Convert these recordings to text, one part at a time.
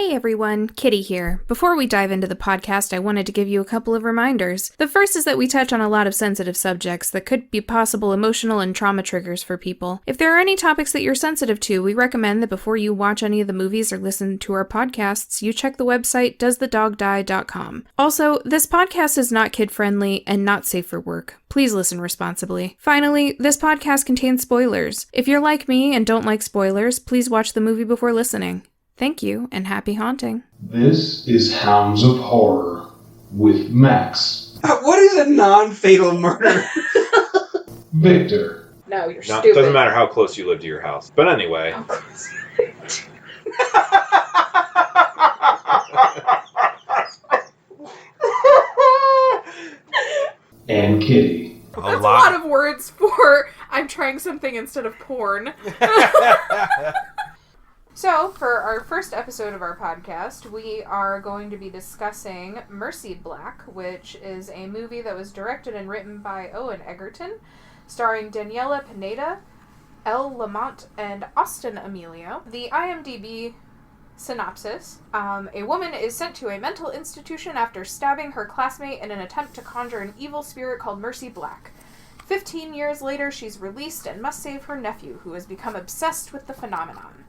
Hey everyone, Kitty here. Before we dive into the podcast, I wanted to give you a couple of reminders. The first is that we touch on a lot of sensitive subjects that could be possible emotional and trauma triggers for people. If there are any topics that you're sensitive to, we recommend that before you watch any of the movies or listen to our podcasts, you check the website doesthedogdie.com. Also, this podcast is not kid-friendly and not safe for work. Please listen responsibly. Finally, this podcast contains spoilers. If you're like me and don't like spoilers, please watch the movie before listening. Thank you, and happy haunting. This is Hounds of Horror with Max. What is a non-fatal murder? Victor. No, you're stupid. Doesn't matter how close you live to your house. But anyway. How close? And Kitty. That's a lot of words for I'm trying something instead of porn. So, for our first episode of our podcast, we are going to be discussing Mercy Black, which is a movie that was directed and written by Owen Egerton, starring Daniella, Pineda, Elle, LaMont, and Austin Amelio. The IMDb synopsis: a woman is sent to a mental institution after stabbing her classmate in an attempt to conjure an evil spirit called Mercy Black. 15 years later, she's released and must save her nephew, who has become obsessed with the phenomenon.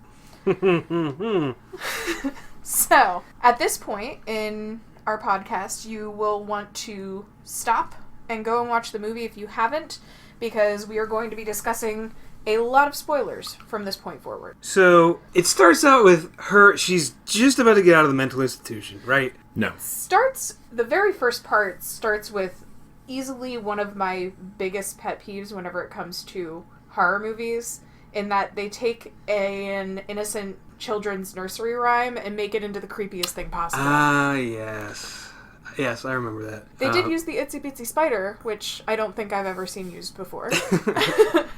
So, at this point in our podcast, you will want to stop and go and watch the movie if you haven't, because we are going to be discussing a lot of spoilers from this point forward. So, it starts out with her, she's just about to get out of the mental institution, right? No. The very first part starts with easily one of my biggest pet peeves whenever it comes to horror movies, in that they take an innocent children's nursery rhyme and make it into the creepiest thing possible. Yes. Yes, I remember that. They did use the Itsy Bitsy Spider, which I don't think I've ever seen used before.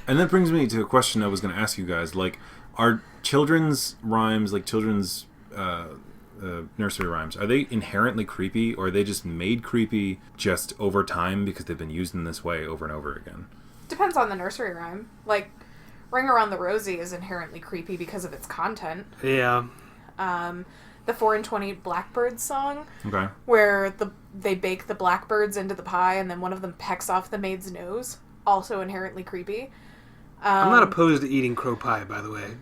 And that brings me to a question I was going to ask you guys. Like, are children's rhymes, like children's nursery rhymes, are they inherently creepy, or are they just made creepy just over time because they've been used in this way over and over again? Depends on the nursery rhyme. Like, Ring Around the Rosie is inherently creepy because of its content. Yeah. The 4 and 20 Blackbirds song, Okay. where they bake the blackbirds into the pie and then one of them pecks off the maid's nose, also inherently creepy. I'm not opposed to eating crow pie, by the way.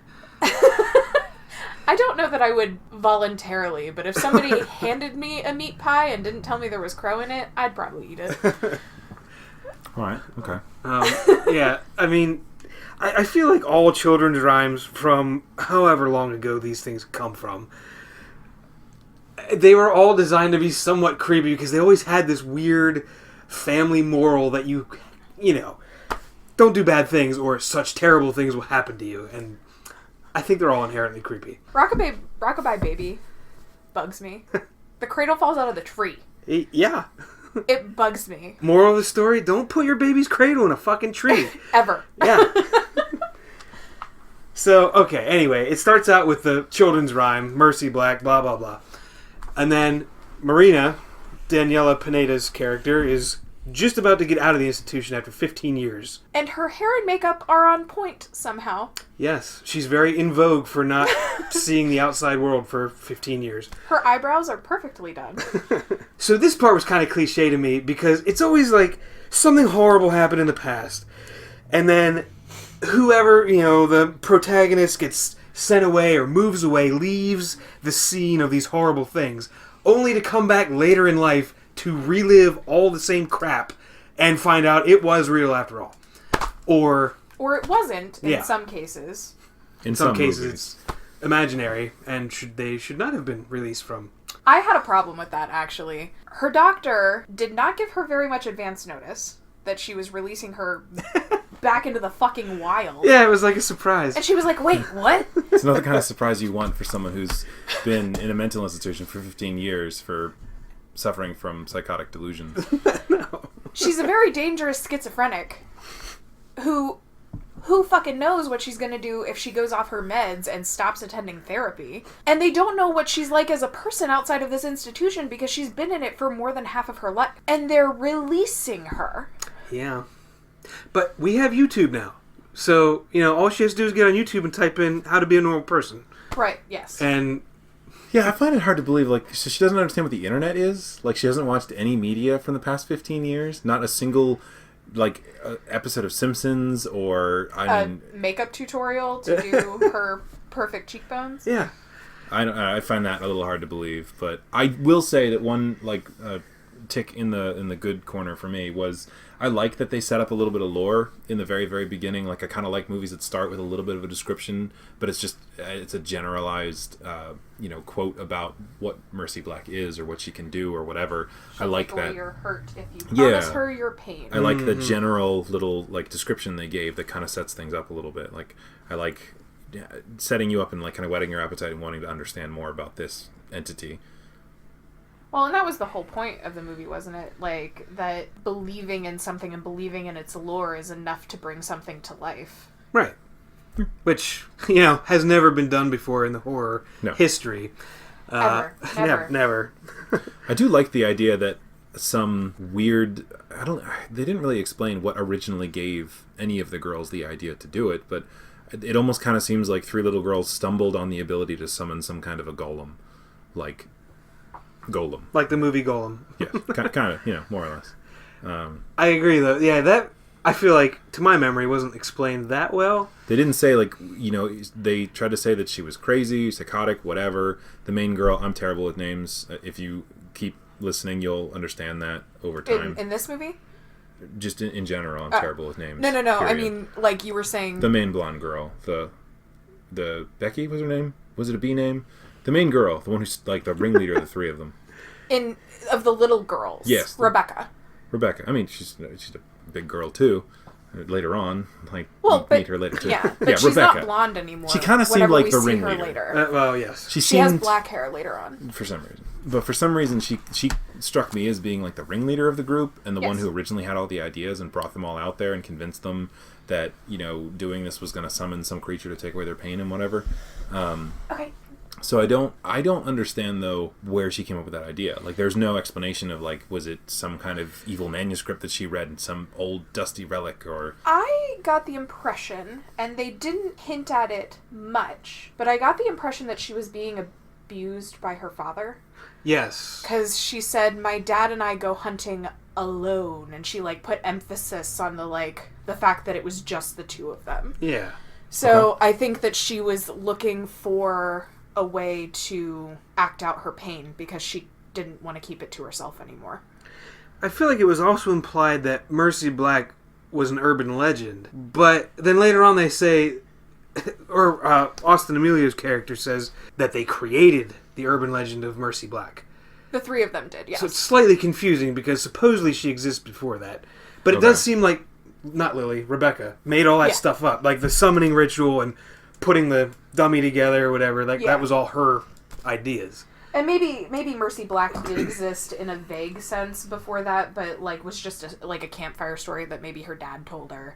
I don't know that I would voluntarily, but if somebody handed me a meat pie and didn't tell me there was crow in it, I'd probably eat it. All right. Okay. Yeah, I mean, I feel like all children's rhymes from however long ago these things come from, they were all designed to be somewhat creepy because they always had this weird family moral that you know, don't do bad things or such terrible things will happen to you. And I think they're all inherently creepy. Rockabye Baby bugs me. The cradle falls out of the tree. Yeah. It bugs me. Moral of the story, don't put your baby's cradle in a fucking tree. Ever. Yeah. So, okay, anyway, it starts out with the children's rhyme, Mercy Black, blah, blah, blah. And then Marina, Daniella Pineda's character, is just about to get out of the institution after 15 years. And her hair and makeup are on point somehow. Yes, she's very in vogue for not seeing the outside world for 15 years. Her eyebrows are perfectly done. So this part was kind of cliche to me because it's always like something horrible happened in the past. And then whoever, the protagonist gets sent away or moves away, leaves the scene of these horrible things, only to come back later in life to relive all the same crap and find out it was real after all. Or it wasn't in some cases. In some cases it's imaginary and they should not have been released from. I had a problem with that, actually. Her doctor did not give her very much advance notice that she was releasing her back into the fucking wild. Yeah, it was like a surprise. And she was like, wait, what? It's not the kind of surprise you want for someone who's been in a mental institution for 15 years for suffering from psychotic delusions. No. She's a very dangerous schizophrenic who fucking knows what she's gonna do if she goes off her meds and stops attending therapy. And they don't know what she's like as a person outside of this institution because she's been in it for more than half of her life. And they're releasing her. Yeah. But we have YouTube now. So, all she has to do is get on YouTube and type in how to be a normal person. Right, yes. And Yeah, I find it hard to believe, like, so she doesn't understand what the internet is. Like, she hasn't watched any media from the past 15 years. Not a single, like, episode of Simpsons or, makeup tutorial to do her perfect cheekbones. Yeah. I find that a little hard to believe. But I will say that one, like, tick in the good corner for me was I like that they set up a little bit of lore in the very, very beginning. Like, I kind of like movies that start with a little bit of a description, but it's a generalized quote about what Mercy Black is or what she can do or whatever. I like that. You're hurt if you promise her your pain. I like the general little, like, description they gave that kind of sets things up a little bit. Like, I like setting you up and, like, kind of whetting your appetite and wanting to understand more about this entity. Well, and that was the whole point of the movie, wasn't it? Like, that believing in something and believing in its lore is enough to bring something to life. Right. Which, has never been done before in the horror history. Ever. Never. I do like the idea that some weird... They didn't really explain what originally gave any of the girls the idea to do it, but it almost kind of seems like three little girls stumbled on the ability to summon some kind of a golem. Like... Golem. Like the movie Golem. Yeah, kind of, more or less. I agree, though. Yeah, that, I feel like, to my memory, wasn't explained that well. They didn't say, like, they tried to say that she was crazy, psychotic, whatever. The main girl, I'm terrible with names. If you keep listening, you'll understand that over time. In this movie? Just in general, I'm terrible with names. No. Period. I mean, like you were saying... The main blonde girl. The Becky was her name? Was it a B name? The main girl, the one who's like the ringleader of the three of them. Of the little girls. Yes. Rebecca. I mean, she's a big girl too. Later on, like meet her later too. Yeah, but she's Rebecca. not blonde anymore. She kind of seemed like the ringleader. Later. Well, yes. She has black hair later on. For some reason. But for some reason, she struck me as being like the ringleader of the group and the one who originally had all the ideas and brought them all out there and convinced them that, doing this was going to summon some creature to take away their pain and whatever. Okay. So I don't understand, though, where she came up with that idea. Like, there's no explanation of, like, was it some kind of evil manuscript that she read in some old dusty relic, or... I got the impression, and they didn't hint at it much, but I got the impression that she was being abused by her father. Yes. Because she said, my dad and I go hunting alone, and she, like, put emphasis on the fact that it was just the two of them. Yeah. So I think that she was looking for a way to act out her pain because she didn't want to keep it to herself anymore. I feel like it was also implied that Mercy Black was an urban legend, but then later on they say, or Austin Amelio's character says, that they created the urban legend of Mercy Black. The three of them did, yes. So it's slightly confusing because supposedly she exists before that. But it does seem like, not Lily, Rebecca, made all that stuff up. Like the summoning ritual and putting the dummy together or whatever. That was all her ideas. And maybe Mercy Black did exist in a vague sense before that, but was just a campfire story that maybe her dad told her.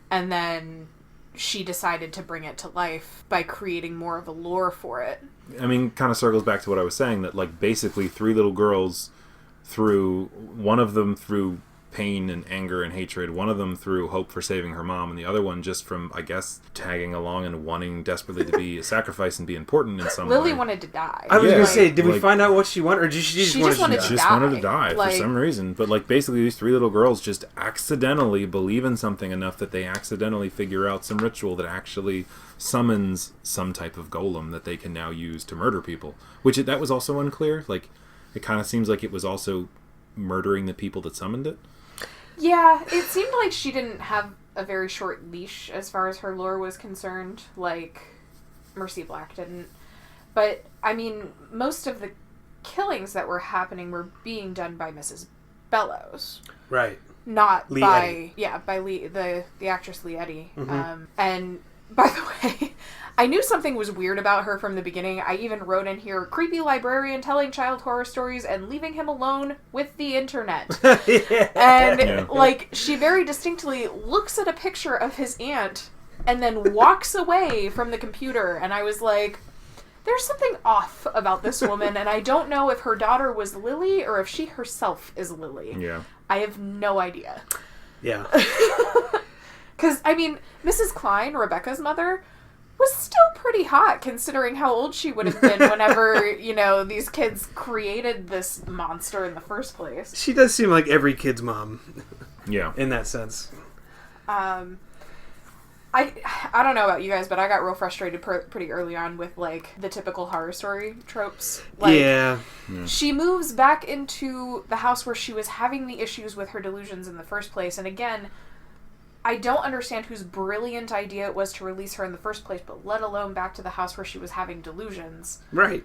And then she decided to bring it to life by creating more of a lore for it. I mean, kind of circles back to what I was saying, that basically three little girls one of them through pain and anger and hatred, one of them through hope for saving her mom, and the other one just from, I guess, tagging along and wanting desperately to be a sacrifice and be important in some way. Lily wanted to die. I was going to say, did we find out what she wanted, or did she just wanted to die? She just wanted to die for some reason. But, basically these three little girls just accidentally believe in something enough that they accidentally figure out some ritual that actually summons some type of golem that they can now use to murder people. Which, that was also unclear. It kind of seems like it was also murdering the people that summoned it. Yeah, it seemed like she didn't have a very short leash as far as her lore was concerned, like Mercy Black didn't. But, I mean, most of the killings that were happening were being done by Mrs. Bellows. Right. Not Lee by... Eddy. Yeah, by the actress Lee Eddy. Mm-hmm. And, by the way... I knew something was weird about her from the beginning. I even wrote in here, creepy librarian telling child horror stories and leaving him alone with the internet. And, she very distinctly looks at a picture of his aunt and then walks away from the computer. And I was like, there's something off about this woman, and I don't know if her daughter was Lily or if she herself is Lily. Yeah. I have no idea. Yeah. Because, I mean, Mrs. Klein, Rebecca's mother... was still pretty hot considering how old she would have been whenever, these kids created this monster in the first place. She does seem like every kid's mom. Yeah. In that sense. I don't know about you guys, but I got real frustrated pretty early on with, like, the typical horror story tropes. Like, yeah. She moves back into the house where she was having the issues with her delusions in the first place, and again, I don't understand whose brilliant idea it was to release her in the first place, but let alone back to the house where she was having delusions. Right.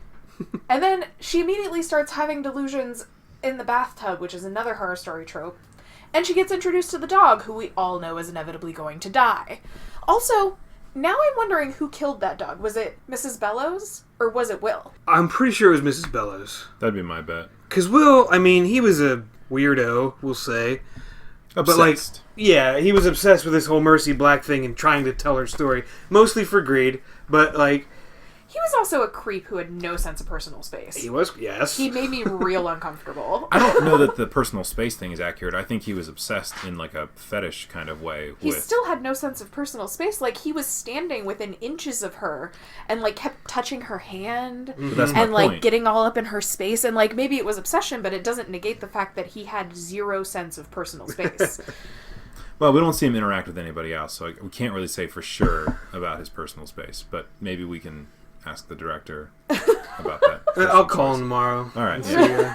And then she immediately starts having delusions in the bathtub, which is another horror story trope. And she gets introduced to the dog, who we all know is inevitably going to die. Also, now I'm wondering who killed that dog. Was it Mrs. Bellows, or was it Will? I'm pretty sure it was Mrs. Bellows. That'd be my bet. Because Will, I mean, he was a weirdo, we'll say. Obsessed. But, like, yeah, he was obsessed with this whole Mercy Black thing and trying to tell her story. Mostly for greed, but, like... He was also a creep who had no sense of personal space. He was, yes. He made me real uncomfortable. I don't know that the personal space thing is accurate. I think he was obsessed in, like, a fetish kind of way. He still had no sense of personal space. Like, he was standing within inches of her and, like, kept touching her hand That's my and, like, point. getting all up in her space. And, like, maybe it was obsession, but it doesn't negate the fact that he had zero sense of personal space. Well, we don't see him interact with anybody else, so we can't really say for sure about his personal space. But maybe we can ask the director about that. I'll call him tomorrow. All right. Yeah.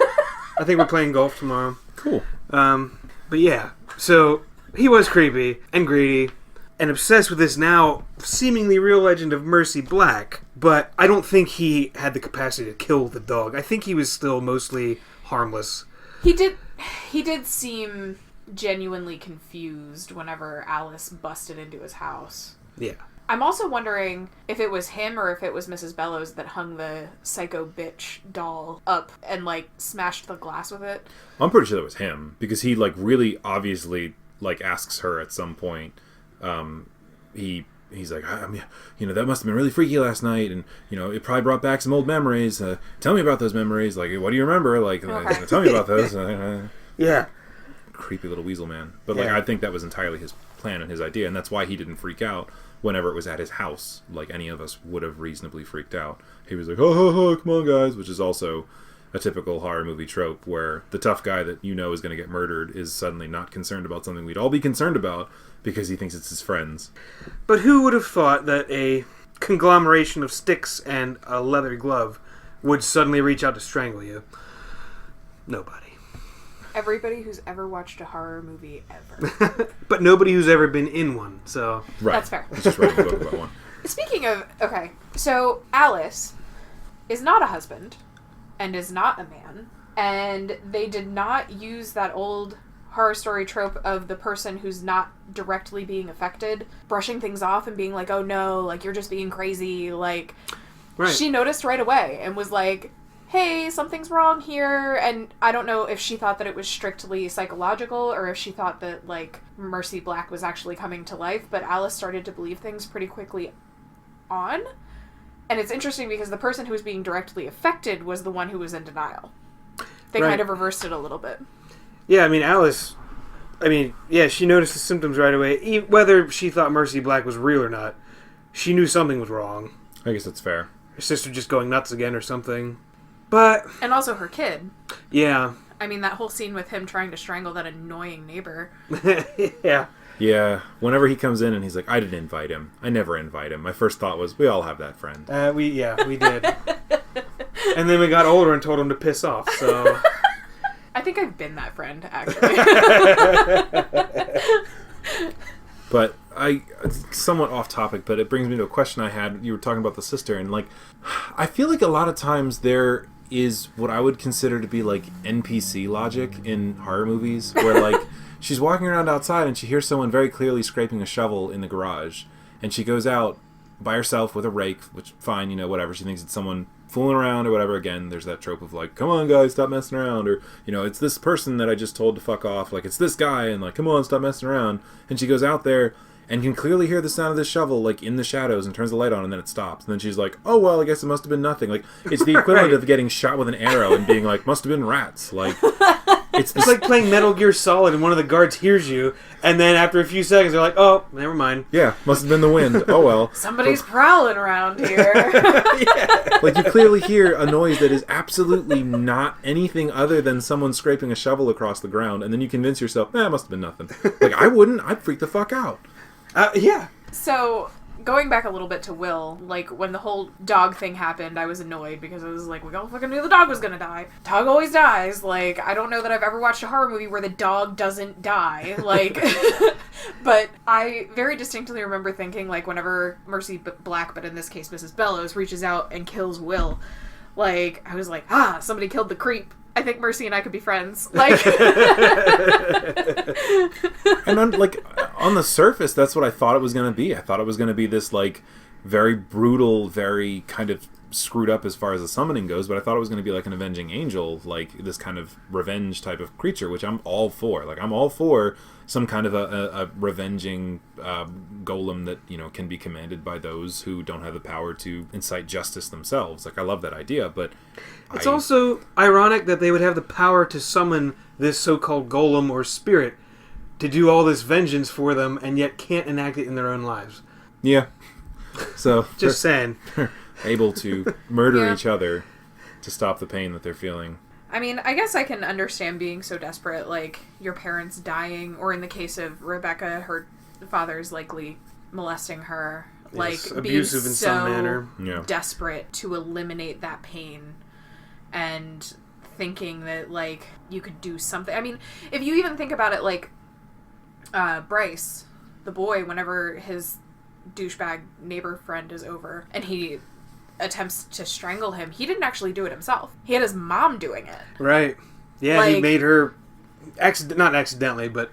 I think we're playing golf tomorrow. Cool. But yeah, so he was creepy and greedy and obsessed with this now seemingly real legend of Mercy Black, but I don't think he had the capacity to kill the dog. I think he was still mostly harmless. He did seem genuinely confused whenever Alice busted into his house. Yeah. I'm also wondering if it was him or if it was Mrs. Bellows that hung the psycho bitch doll up and, like, smashed the glass with it. I'm pretty sure that was him, because he, like, really obviously, like, asks her at some point. He's like, that must have been really freaky last night, and, it probably brought back some old memories. Tell me about those memories. Like, what do you remember? Like, tell me about those. Yeah. Creepy little weasel man. But, like, Yeah. I think that was entirely his plan and his idea, and that's why he didn't freak out whenever it was at his house, like any of us would have reasonably freaked out. He was like, ho, come on, guys, which is also a typical horror movie trope where the tough guy that is going to get murdered is suddenly not concerned about something we'd all be concerned about because he thinks it's his friends. But who would have thought that a conglomeration of sticks and a leather glove would suddenly reach out to strangle you? Nobody. Everybody who's ever watched a horror movie ever. But nobody who's ever been in one, so... Right. That's fair. He's just writing a book about one. Speaking of... Okay, so Alice is not a husband and is not a man, and they did not use that old horror story trope of the person who's not directly being affected brushing things off and being like, oh no, like, you're just being crazy. Like, Right. She noticed right away and was like, hey, something's wrong here. And I don't know if she thought that it was strictly psychological or if she thought that, like, Mercy Black was actually coming to life, but Alice started to believe things pretty quickly on. And it's interesting because the person who was being directly affected was the one who was in denial. They Right. kind of reversed it a little bit. Yeah, I mean, Alice... she noticed the symptoms right away. Whether she thought Mercy Black was real or not, she knew something was wrong. I guess that's fair. Her sister just going nuts again or something. But... And also her kid. Yeah. I mean, that whole scene with him trying to strangle that annoying neighbor. Yeah. Yeah, whenever he comes in and he's like, I didn't invite him. I never invite him. My first thought was, we all have that friend. We did. And then we got older and told him to piss off, so... I think I've been that friend, actually. But somewhat off topic, but it brings me to a question I had. You were talking about the sister, and, like, I feel like a lot of times there is what I would consider to be, like, NPC logic in horror movies, where, like, she's walking around outside and she hears someone very clearly scraping a shovel in the garage, and she goes out by herself with a rake, which, fine, whatever. She thinks it's someone fooling around or whatever. Again, there's that trope of, like, come on, guys, stop messing around, or, it's this person that I just told to fuck off, like, it's this guy, and, like, come on, stop messing around. And she goes out there and can clearly hear the sound of this shovel, like, in the shadows, and turns the light on, and then it stops. And then she's like, oh, well, I guess it must have been nothing. Like, it's the equivalent Right. of getting shot with an arrow and being like, must have been rats. Like, It's like playing Metal Gear Solid and one of the guards hears you, and then after a few seconds they're like, oh, never mind. Yeah, must have been the wind. Oh well. Somebody's prowling around here. Yeah. Like, you clearly hear a noise that is absolutely not anything other than someone scraping a shovel across the ground, and then you convince yourself, it must have been nothing. Like, I wouldn't. I'd freak the fuck out. Yeah. So, going back a little bit to Will, like, when the whole dog thing happened, I was annoyed because I was like, we all fucking knew the dog was gonna die. Dog always dies. Like, I don't know that I've ever watched a horror movie where the dog doesn't die. Like, but I very distinctly remember thinking, like, whenever Mercy Black, but in this case Mrs. Bellows, reaches out and kills Will, like, I was like, somebody killed the creep. I think Mercy and I could be friends. Like, And on the surface, that's what I thought it was going to be. I thought it was going to be this, like, very brutal, very kind of screwed up as far as the summoning goes, but I thought it was going to be like an avenging angel, like this kind of revenge type of creature, which I'm all for. Like, I'm all for some kind of a revenging golem that, you know, can be commanded by those who don't have the power to incite justice themselves. Like, I love that idea, but it's also ironic that they would have the power to summon this so-called golem or spirit to do all this vengeance for them, and yet can't enact it in their own lives. Yeah. So Just saying. Able to murder each other to stop the pain that they're feeling. I mean, I guess I can understand being so desperate, like, your parents dying, or in the case of Rebecca, her father's likely molesting her, like, Yes, being abusive in so some manner. Yeah. desperate to eliminate that pain, and thinking that, like, you could do something. I mean, if you even think about it, like, Bryce, the boy, whenever his douchebag neighbor friend is over, and he attempts to strangle him, he didn't actually do it himself. He had his mom doing it. Right. Yeah, he Like- made her... not accidentally, but...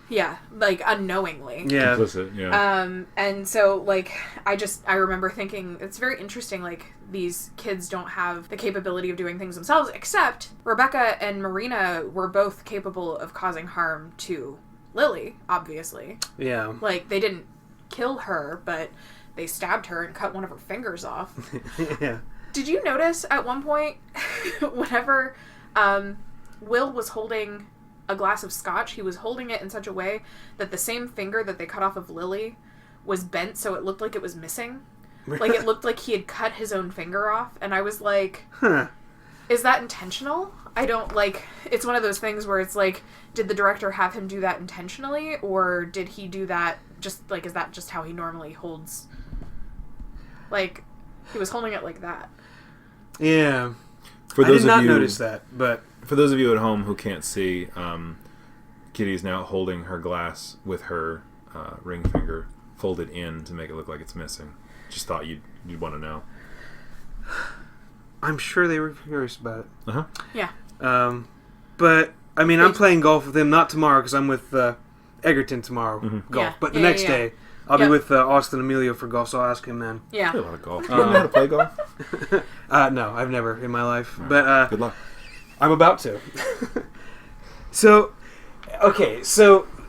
Yeah, like, unknowingly. Yeah. Implicit, yeah. And so, like, I remember thinking, it's very interesting, like, these kids don't have the capability of doing things themselves, except Rebecca and Marina were both capable of causing harm to Lily, obviously. Yeah. Like, they didn't kill her, but they stabbed her and cut one of her fingers off. Yeah. Did you notice at one point, whenever Will was holding a glass of scotch, he was holding it in such a way that the same finger that they cut off of Lily was bent so it looked like it was missing? Like, it looked like he had cut his own finger off, and I was like, Huh. is that intentional? I don't, like, it's one of those things where it's like, did the director have him do that intentionally, or did he do that just, like, is that just how he normally holds, like, he was holding it like that. Yeah. For I those did not of you, notice that, but... For those of you at home who can't see, Kitty is now holding her glass with her ring finger folded in to make it look like it's missing. Just thought you'd want to know. I'm sure they were curious about it. Uh-huh. Yeah. But, I mean, I'm playing golf with him, not tomorrow, because I'm with Egerton tomorrow, golf. Yeah. But the Yeah, next yeah. day, I'll Yep. be with Austin and Amelio for golf, so I'll ask him then. Yeah. Play a lot of golf. You know how to play golf? No, I've never in my life. But Good luck. I'm about to. So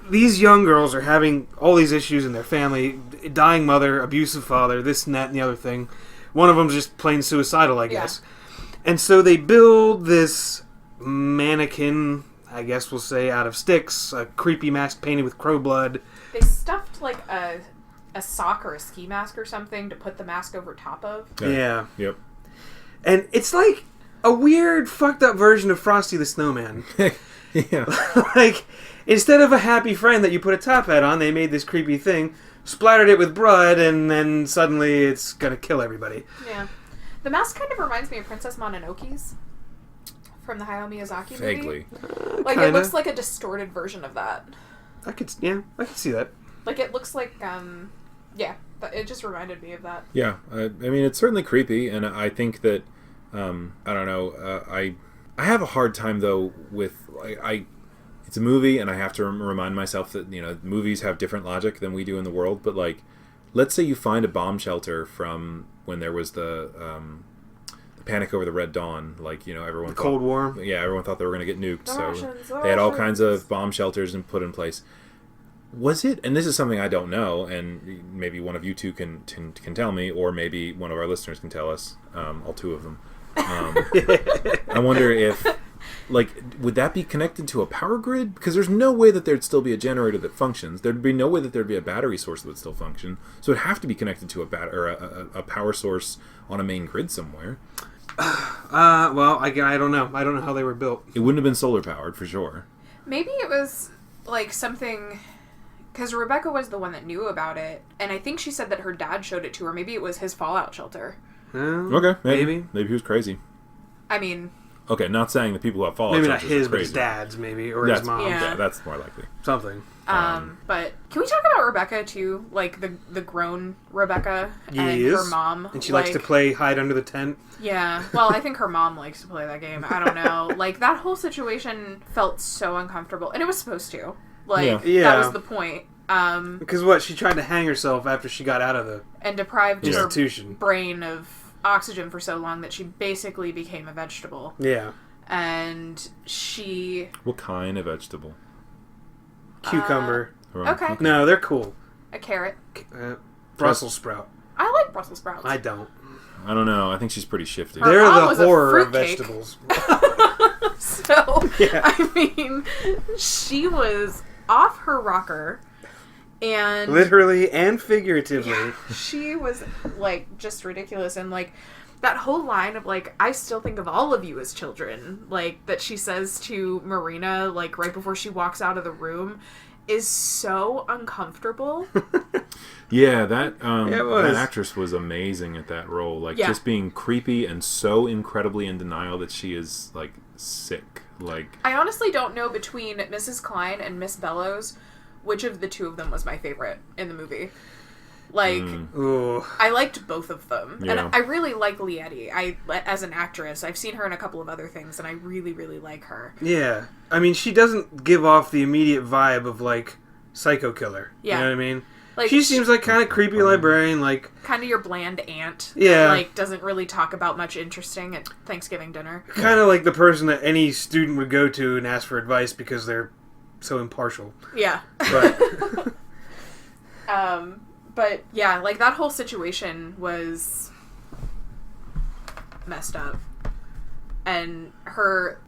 these young girls are having all these issues in their family, dying mother, abusive father, this and that and the other thing. One of them's just plain suicidal, I guess. And so they build this mannequin, I guess we'll say, out of sticks, a creepy mask painted with crow blood. They stuffed, like, a sock or a ski mask or something to put the mask over top of. Yeah. Yep. And it's like a weird, fucked up version of Frosty the Snowman. Yeah. Like, instead of a happy friend that you put a top hat on, they made this creepy thing, splattered it with blood, and then suddenly it's gonna kill everybody. Yeah. The mask kind of reminds me of Princess Mononoke's from the Hayao Miyazaki movie. Vaguely. Like, Kinda. it looks like a distorted version of that. I could see that. Like, it looks like, it just reminded me of that. Yeah. I mean, it's certainly creepy, and I think that, I don't know, I have a hard time, though, with... It's a movie, and I have to remind myself that, you know, movies have different logic than we do in the world, but, like, let's say you find a bomb shelter from when there was the Panic over the Red Dawn, like, you know, everyone The Cold War. Yeah, everyone thought they were going to get nuked, so Russians, they had all Russians. kinds of bomb shelters and put in place. Was it, and this is something I don't know, and maybe one of you two can tell me, or maybe one of our listeners can tell us, all two of them. I wonder if like, would that be connected to a power grid? Because there's no way that there'd still be a generator that functions. There'd be no way that there'd be a battery source that would still function. So it'd have to be connected to a power source on a main grid somewhere. Well, I don't know. I don't know how they were built. It wouldn't have been solar powered for sure. Maybe it was like something, because Rebecca was the one that knew about it, and I think she said that her dad showed it to her. Maybe it was his fallout shelter. Okay, maybe he was crazy. I mean, okay, not saying the people who have fallout maybe not shelters his, are but his crazy. dad's, maybe, or his mom. Yeah, that's more likely. Something. but can we talk about Rebecca too? Like the grown Rebecca and her mom. And she likes to play hide under the tent. Yeah. Well, I think her mom likes to play that game. I don't know. Like, that whole situation felt so uncomfortable, and it was supposed to. Like, that was the point. Because what? She tried to hang herself after she got out of the and deprived institution. Her brain of oxygen for so long that she basically became a vegetable. Yeah. And she... What kind of vegetable? Cucumber. Okay. No, they're cool. A carrot. Brussels sprout. I like Brussels sprouts. I don't. I don't know. I think she's pretty shifty. Her They're mom the was a horror of fruitcake. vegetables. So, Yeah. I mean, she was off her rocker, and Literally and figuratively. she was, like, just ridiculous. And, like, that whole line of, like, I still think of all of you as children, like, that she says to Marina, like, right before she walks out of the room, is so uncomfortable. Yeah, that was. that actress was amazing at that role. Like, just being creepy and so incredibly in denial that she is, like, sick. Like, I honestly don't know between Mrs. Klein and Miss Bellows which of the two of them was my favorite in the movie. Like, I liked both of them. Yeah. And I really like Lieti. As an actress, I've seen her in a couple of other things, and I really, really like her. Yeah. I mean, she doesn't give off the immediate vibe of, like, psycho killer. Yeah. You know what I mean? Like, she seems like kind of creepy librarian, like... kind of your bland aunt. Yeah. That, like, doesn't really talk about much interesting at Thanksgiving dinner. Kind of like the person that any student would go to and ask for advice because they're so impartial. Yeah. But... But, yeah, like, that whole situation was messed up. And her...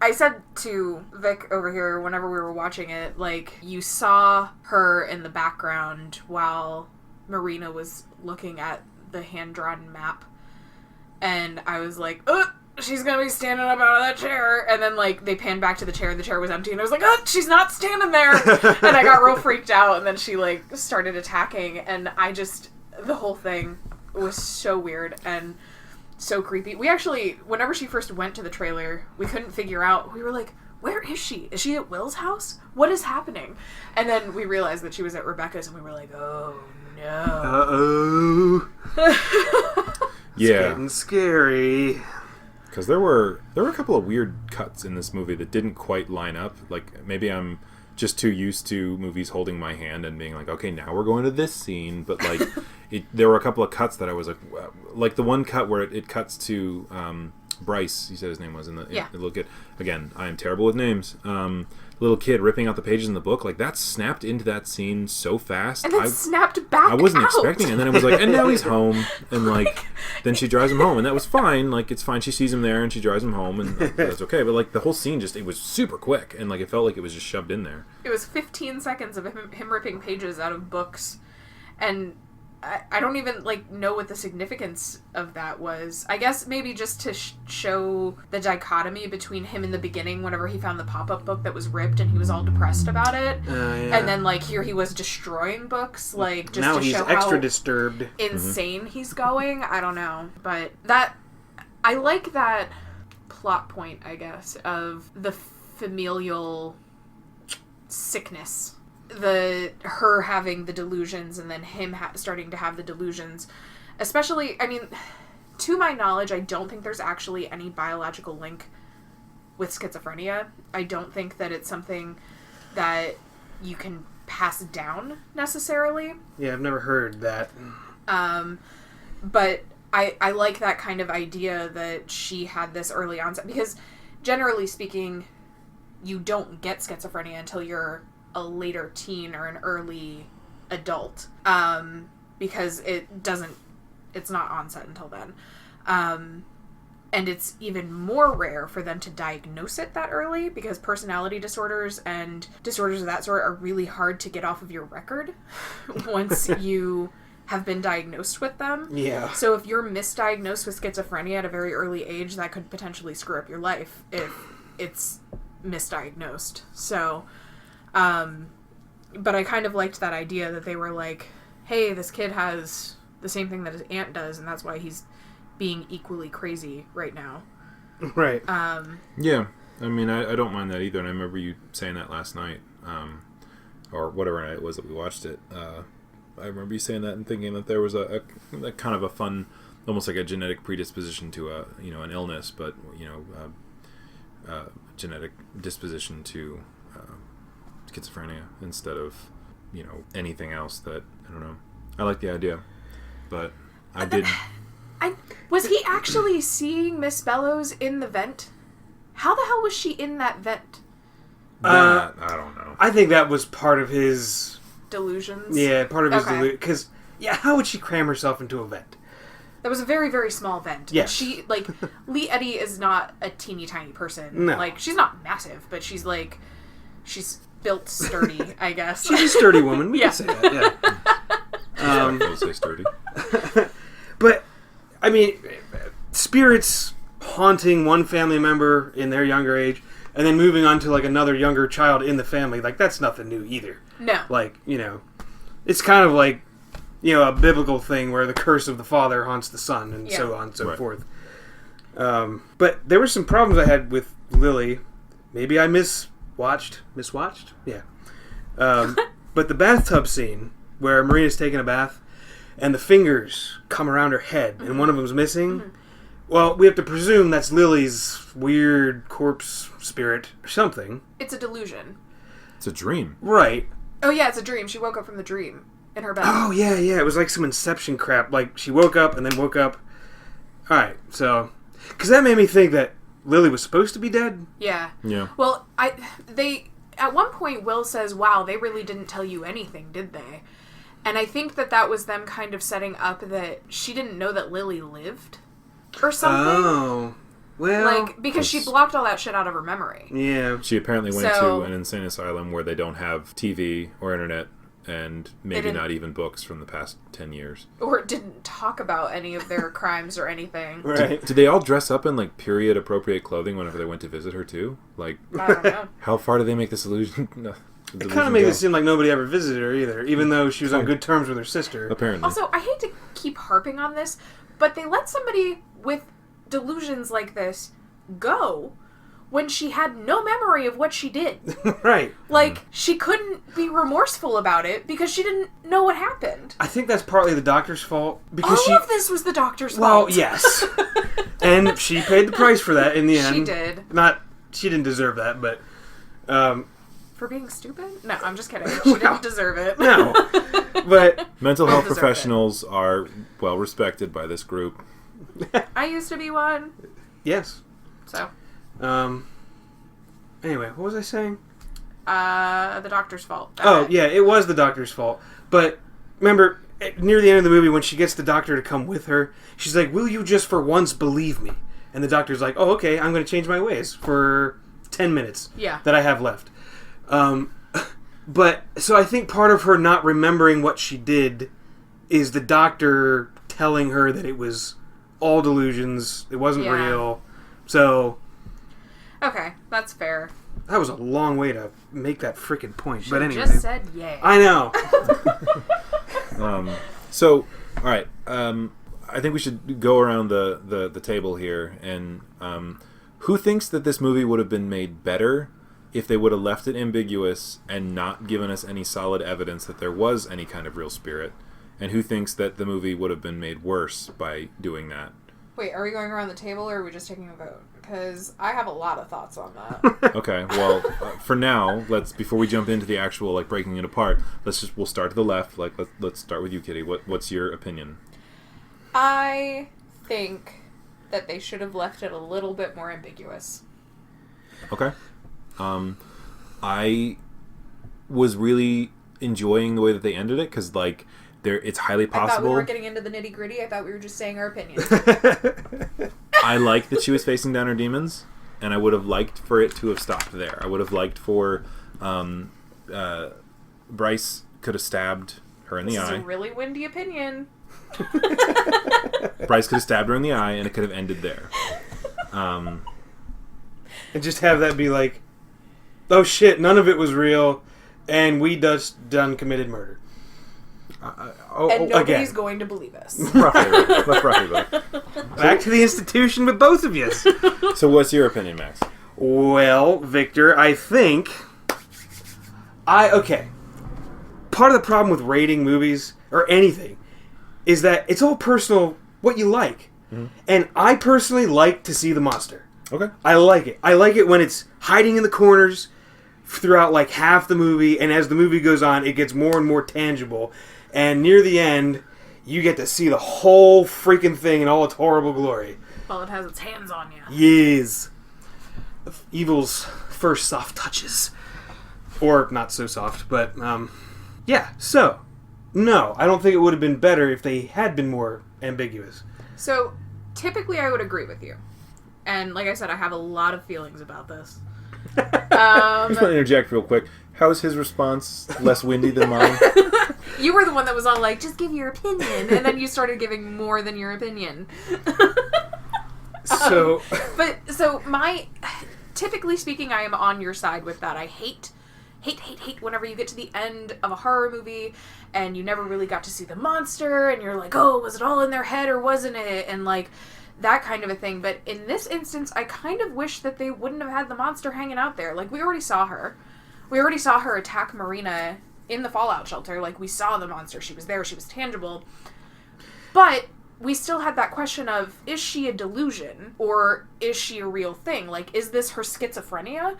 I said to Vic over here whenever we were watching it, like, you saw her in the background while Marina was looking at the hand-drawn map. And I was like, she's gonna be standing up out of that chair. And then, like, they panned back to the chair and the chair was empty. And I was like, she's not standing there. And I got real freaked out. And then she, like, started attacking. And the whole thing was so weird and so creepy. We actually, whenever she first went to the trailer, we couldn't figure out. We were like, where is she? Is she at Will's house? What is happening? And then we realized that she was at Rebecca's, and we were like, oh, no. Uh-oh. Yeah. It's getting scary. Because there were a couple of weird cuts in this movie that didn't quite line up. Like, maybe I'm just too used to movies holding my hand and being like, okay, now we're going to this scene. But, like, there were a couple of cuts that I was like the one cut where it cuts to Bryce, he said his name was, look at, again, I am terrible with names, little kid ripping out the pages in the book, like, that snapped into that scene so fast. And then snapped back I wasn't out. expecting it, and then it was like, and now he's home, and, like, then she drives him home, and that was fine, like, it's fine, she sees him there, and she drives him home, and that's okay, but, like, the whole scene it was super quick, and, like, it felt like it was just shoved in there. It was 15 seconds of him ripping pages out of books, and I don't even, like, know what the significance of that was. I guess maybe just to show the dichotomy between him in the beginning whenever he found the pop-up book that was ripped and he was all depressed about it. Yeah. And then, like, here he was destroying books, like, just now to he's show extra how disturbed. insane he's going. I don't know. But I like that plot point, I guess, of the familial sickness. Her having the delusions and then him starting to have the delusions. Especially, I mean, to my knowledge, I don't think there's actually any biological link with schizophrenia. I don't think that it's something that you can pass down necessarily. Yeah, I've never heard that. But I like that kind of idea that she had this early onset, because generally speaking, you don't get schizophrenia until you're a later teen or an early adult, because it's not onset until then. And it's even more rare for them to diagnose it that early because personality disorders and disorders of that sort are really hard to get off of your record once you have been diagnosed with them. Yeah. So if you're misdiagnosed with schizophrenia at a very early age, that could potentially screw up your life if it's misdiagnosed. So, but I kind of liked that idea that they were like, hey, this kid has the same thing that his aunt does, and that's why he's being equally crazy right now. Right. Yeah. I mean, I don't mind that either, and I remember you saying that last night, or whatever night it was that we watched it. I remember you saying that and thinking that there was a kind of a fun, almost like a genetic predisposition to an illness, but genetic disposition to schizophrenia instead of anything else that I don't know. I like the idea, but I did. Was he actually seeing Miss Bellows in the vent? How the hell was she in that vent? I don't know. I think that was part of his Delusions? Yeah, part of his Okay. delusion. Because, how would she cram herself into a vent? That was a very, very small vent. Yes. She, Lee Eddy is not a teeny tiny person. No. She's not massive, but she's built sturdy, I guess. She's a sturdy woman. We Yeah. can say that, yeah. I'll say sturdy. But, I mean, spirits haunting one family member in their younger age, and then moving on to, another younger child in the family, that's nothing new either. No. It's kind of like, a biblical thing where the curse of the father haunts the son, and so on and so Right. forth. But there were some problems I had with Lily. Maybe I miswatched? Yeah. But the bathtub scene, where Marina's taking a bath, and the fingers come around her head, and one of them's missing. Mm-hmm. Well, we have to presume that's Lily's weird corpse spirit or something. It's a delusion. It's a dream. Right. Oh, yeah, it's a dream. She woke up from the dream in her bed. Oh, yeah. It was like some Inception crap. She woke up and then woke up. Alright, so... Because that made me think that Lily was supposed to be dead. Yeah. Yeah. Well, at one point, Will says, wow, they really didn't tell you anything, did they? And I think that was them kind of setting up that she didn't know that Lily lived or something. Oh. Well... because she blocked all that shit out of her memory. Yeah. She apparently went So- to an insane asylum where they don't have TV or internet and maybe didn't- not even books from the past 10 years. Or didn't talk about any of their crimes or anything. Right. Did they all dress up in period appropriate clothing whenever they went to visit her too? I don't know. How far did they make this illusion? No, It kind of made it seem like nobody ever visited her either, even though she was on good terms with her sister. Apparently. Also, I hate to keep harping on this, but they let somebody with delusions like this go when she had no memory of what she did. Right. She couldn't be remorseful about it because she didn't know what happened. I think that's partly the doctor's fault. Because All of this was the doctor's Well, fault. yes. And she paid the price for that in the end. She did. She didn't deserve that, but... For being stupid? No, I'm just kidding. She didn't deserve it. No. But... Mental health deserve professionals are well respected by this group. I used to be one, Yes. so... Anyway, what was I saying? The doctor's fault. Yeah, it was the doctor's fault. But remember, near the end of the movie, when she gets the doctor to come with her, she's like, will you just for once believe me? And the doctor's like, oh, okay, I'm going to change my ways for 10 minutes that I have left. But, so I think part of her not remembering what she did is the doctor telling her that it was all delusions, it wasn't real. So... Okay, that's fair. That was a long way to make that freaking point. But anyway. Just said yay. I know. So, all right. I think we should go around the table here. And who thinks that this movie would have been made better if they would have left it ambiguous and not given us any solid evidence that there was any kind of real spirit? And who thinks that the movie would have been made worse by doing that? Wait, are we going around the table or are we just taking a vote? Because I have a lot of thoughts on that. Okay, well, for now, before we jump into the actual breaking it apart, we'll start to the left. Let's start with you, Kitty. What's your opinion? I think that they should have left it a little bit more ambiguous. Okay. I was really enjoying the way that they ended it because it's highly I thought we possible. weren't getting into the nitty gritty. I thought we were just saying our opinions. I like that she was facing down her demons, and I would have liked for it to have stopped there. I would have liked for Bryce could have stabbed her in the eye. This is a really windy opinion. Bryce could have stabbed her in the eye, and it could have ended there. And just have that be like, oh shit, none of it was real, and we just done committed murder. And nobody's going to believe us. Roughly. Back to the institution with both of you. So what's your opinion, Max? Well, Victor, I think... Okay. Part of the problem with rating movies, or anything, is that it's all personal, what you like. Mm-hmm. And I personally like to see the monster. Okay. I like it. I like it when it's hiding in the corners throughout like half the movie, and as the movie goes on, it gets more and more tangible. And near the end, you get to see the whole freaking thing in all its horrible glory. Well, it has its hands on you. Yes. Evil's first soft touches. Or not so soft, but, yeah. So, no, I don't think it would have been better if they had been more ambiguous. So, typically I would agree with you. And like I said, I have a lot of feelings about this. I just want to interject real quick. How is his response less windy than mine? You were the one that was all like, just give your opinion. And then you started giving more than your opinion. So... Typically speaking, I am on your side with that. I hate whenever you get to the end of a horror movie and you never really got to see the monster and you're like, oh, was it all in their head or wasn't it? And like that kind of a thing. But in this instance, I kind of wish that they wouldn't have had the monster hanging out there. Like, we already saw her. We already saw her attack Marina in the fallout shelter. Like, we saw the monster. She was there. She was tangible. But we still had that question of, is she a delusion? Or is she a real thing? Like, is this her schizophrenia?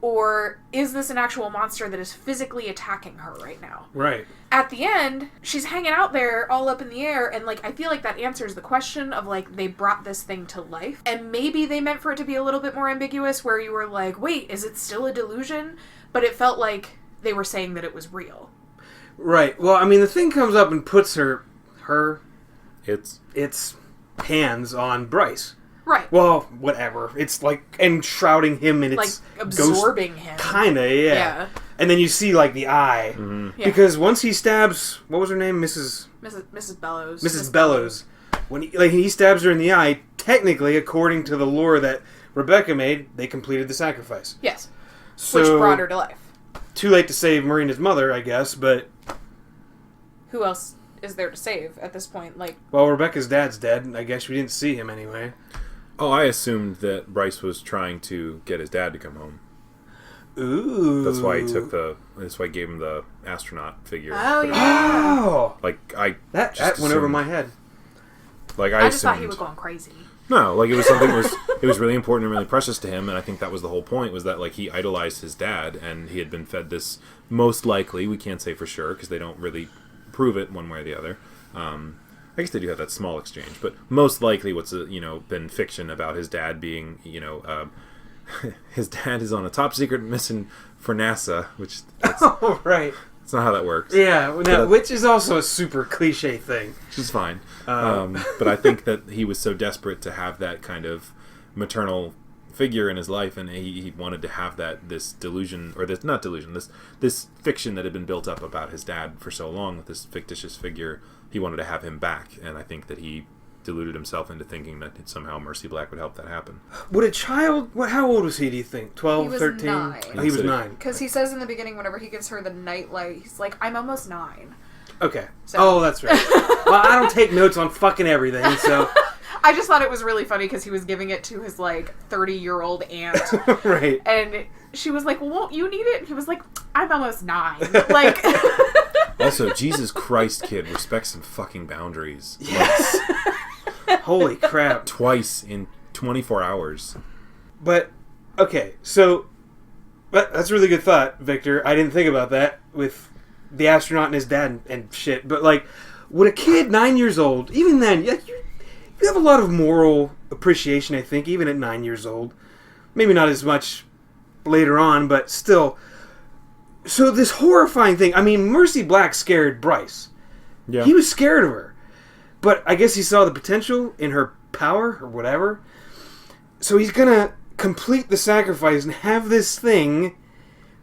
Or is this an actual monster that is physically attacking her right now? Right. At the end, she's hanging out there all up in the air, and, like, I feel like that answers the question of, like, they brought this thing to life. And maybe they meant for it to be a little bit more ambiguous, where you were like, wait, is it still a delusion? But it felt like they were saying that it was real. Right. Well, I mean, the thing comes up and puts its hands on Bryce. Right. Well, whatever. It's like enshrouding him in its like absorbing ghost. him. Kinda, yeah. And then you see like the eye, Yeah. because once he stabs, what was her name, Mrs. Bellows. Mrs. Bellows. When he stabs her in the eye, technically, according to the lore that Rebecca made, they completed the sacrifice. Yes. So, which brought her to life. Too late to save Marina's mother, I guess, but who else is there to save at this point? Like, well, Rebecca's dad's dead, and I guess we didn't see him anyway. Oh, I assumed that Bryce was trying to get his dad to come home. Ooh. That's why he gave him the astronaut figure. Oh, yeah. Oh! Like, That went over my head. Like, I just thought he was going crazy. No, like, it was something it was really important and really precious to him, and I think that was the whole point, was that, like, he idolized his dad, and he had been fed this, most likely, we can't say for sure, because they don't really prove it one way or the other. I guess they do have that small exchange, but most likely what's been fiction about his dad being, his dad is on a top secret mission for NASA, which Oh, right. That's not how that works. Yeah, no, which is also a super cliche thing. Which is fine. But I think that he was so desperate to have that kind of maternal figure in his life, and he wanted to have this delusion, or this fiction that had been built up about his dad for so long, with this fictitious figure. He wanted to have him back, and I think that he deluded himself into thinking that somehow Mercy Black would help that happen. Would a child... How old was he, do you think? 12, He was 13? 9. He was 9. Because he says in the beginning, whenever he gives her the nightlight, he's like, I'm almost 9. Okay. So. Oh, that's right. Well, I don't take notes on fucking everything, so... I just thought it was really funny because he was giving it to his, 30-year-old aunt. Right. And she was like, well, won't you need it? And he was like, I'm almost 9. Also, Jesus Christ, kid, respect some fucking boundaries. Yes. Holy crap. Twice in 24 hours. But, okay, so... That's a really good thought, Victor. I didn't think about that with the astronaut and his dad and shit. But, would a kid 9 years old, even then, you have a lot of moral appreciation, I think, even at 9 years old. Maybe not as much later on, but still. So this horrifying thing, I mean, Mercy Black scared Bryce. Yeah. He was scared of her. But I guess he saw the potential in her power or whatever. So he's gonna complete the sacrifice and have this thing,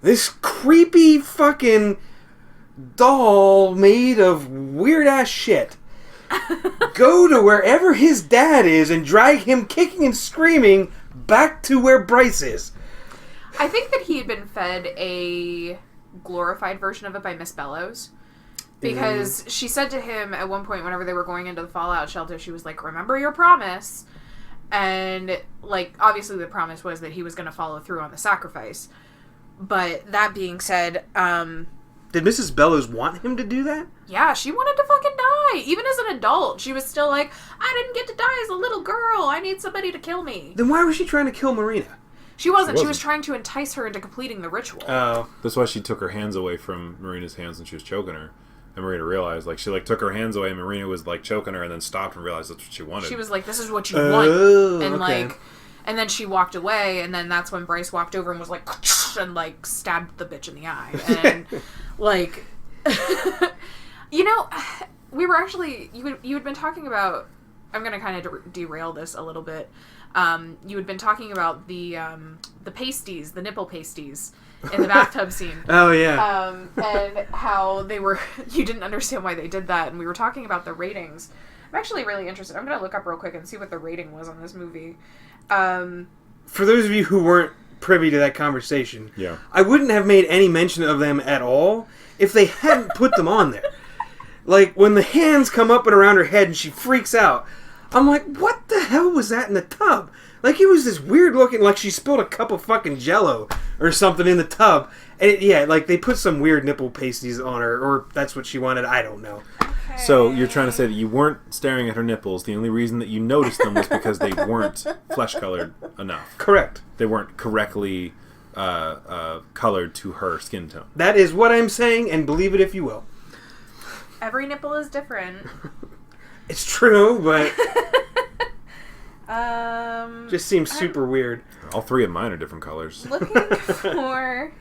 this creepy fucking doll made of weird ass shit, go to wherever his dad is and drag him kicking and screaming back to where Bryce is. I think that he had been fed a glorified version of it by Miss Bellows. Because she said to him at one point whenever they were going into the Fallout shelter, she was like, remember your promise. And, like, obviously the promise was that he was going to follow through on the sacrifice. But that being said, Did Mrs. Bellows want him to do that? yeah, she wanted to fucking die. Even as an adult, she was still like, I didn't get to die as a little girl. I need somebody to kill me. Then why was she trying to kill Marina? She wasn't. She wasn't. was trying to entice her into completing the ritual. Oh. That's why she took her hands away from Marina's hands and she was choking her. And Marina realized, like, she, like, took her hands away and Marina was, like, choking her and then stopped and realized that's what she wanted. She was like, this is what you want. And, like, and then she walked away, and then that's when Bryce walked over and was like, and, like, stabbed the bitch in the eye. And, like, you know, we were actually, you had been talking about, I'm going to kind of derail this a little bit. You had been talking about the pasties, the nipple pasties in the bathtub scene. Oh, yeah. And how they were, you didn't understand why they did that. And we were talking about the ratings. I'm actually really interested. I'm going to look up real quick and see what the rating was on this movie. For those of you who weren't privy to that conversation, Yeah. I wouldn't have made any mention of them at all if they hadn't put them on there. Like, when the hands come up and around her head and she freaks out, I'm like, what the hell was that in the tub? Like, it was this weird looking, like she spilled a cup of fucking Jell-O or something in the tub. And yeah, like, they put some weird nipple pasties on her, or that's what she wanted, I don't know. So you're trying to say that you weren't staring at her nipples. The only reason that you noticed them was because they weren't flesh-colored enough. Correct. They weren't correctly colored to her skin tone. That is what I'm saying, and believe it if you will. Every nipple is different. It's true, but Um, just seems super weird. All three of mine are different colors. looking for...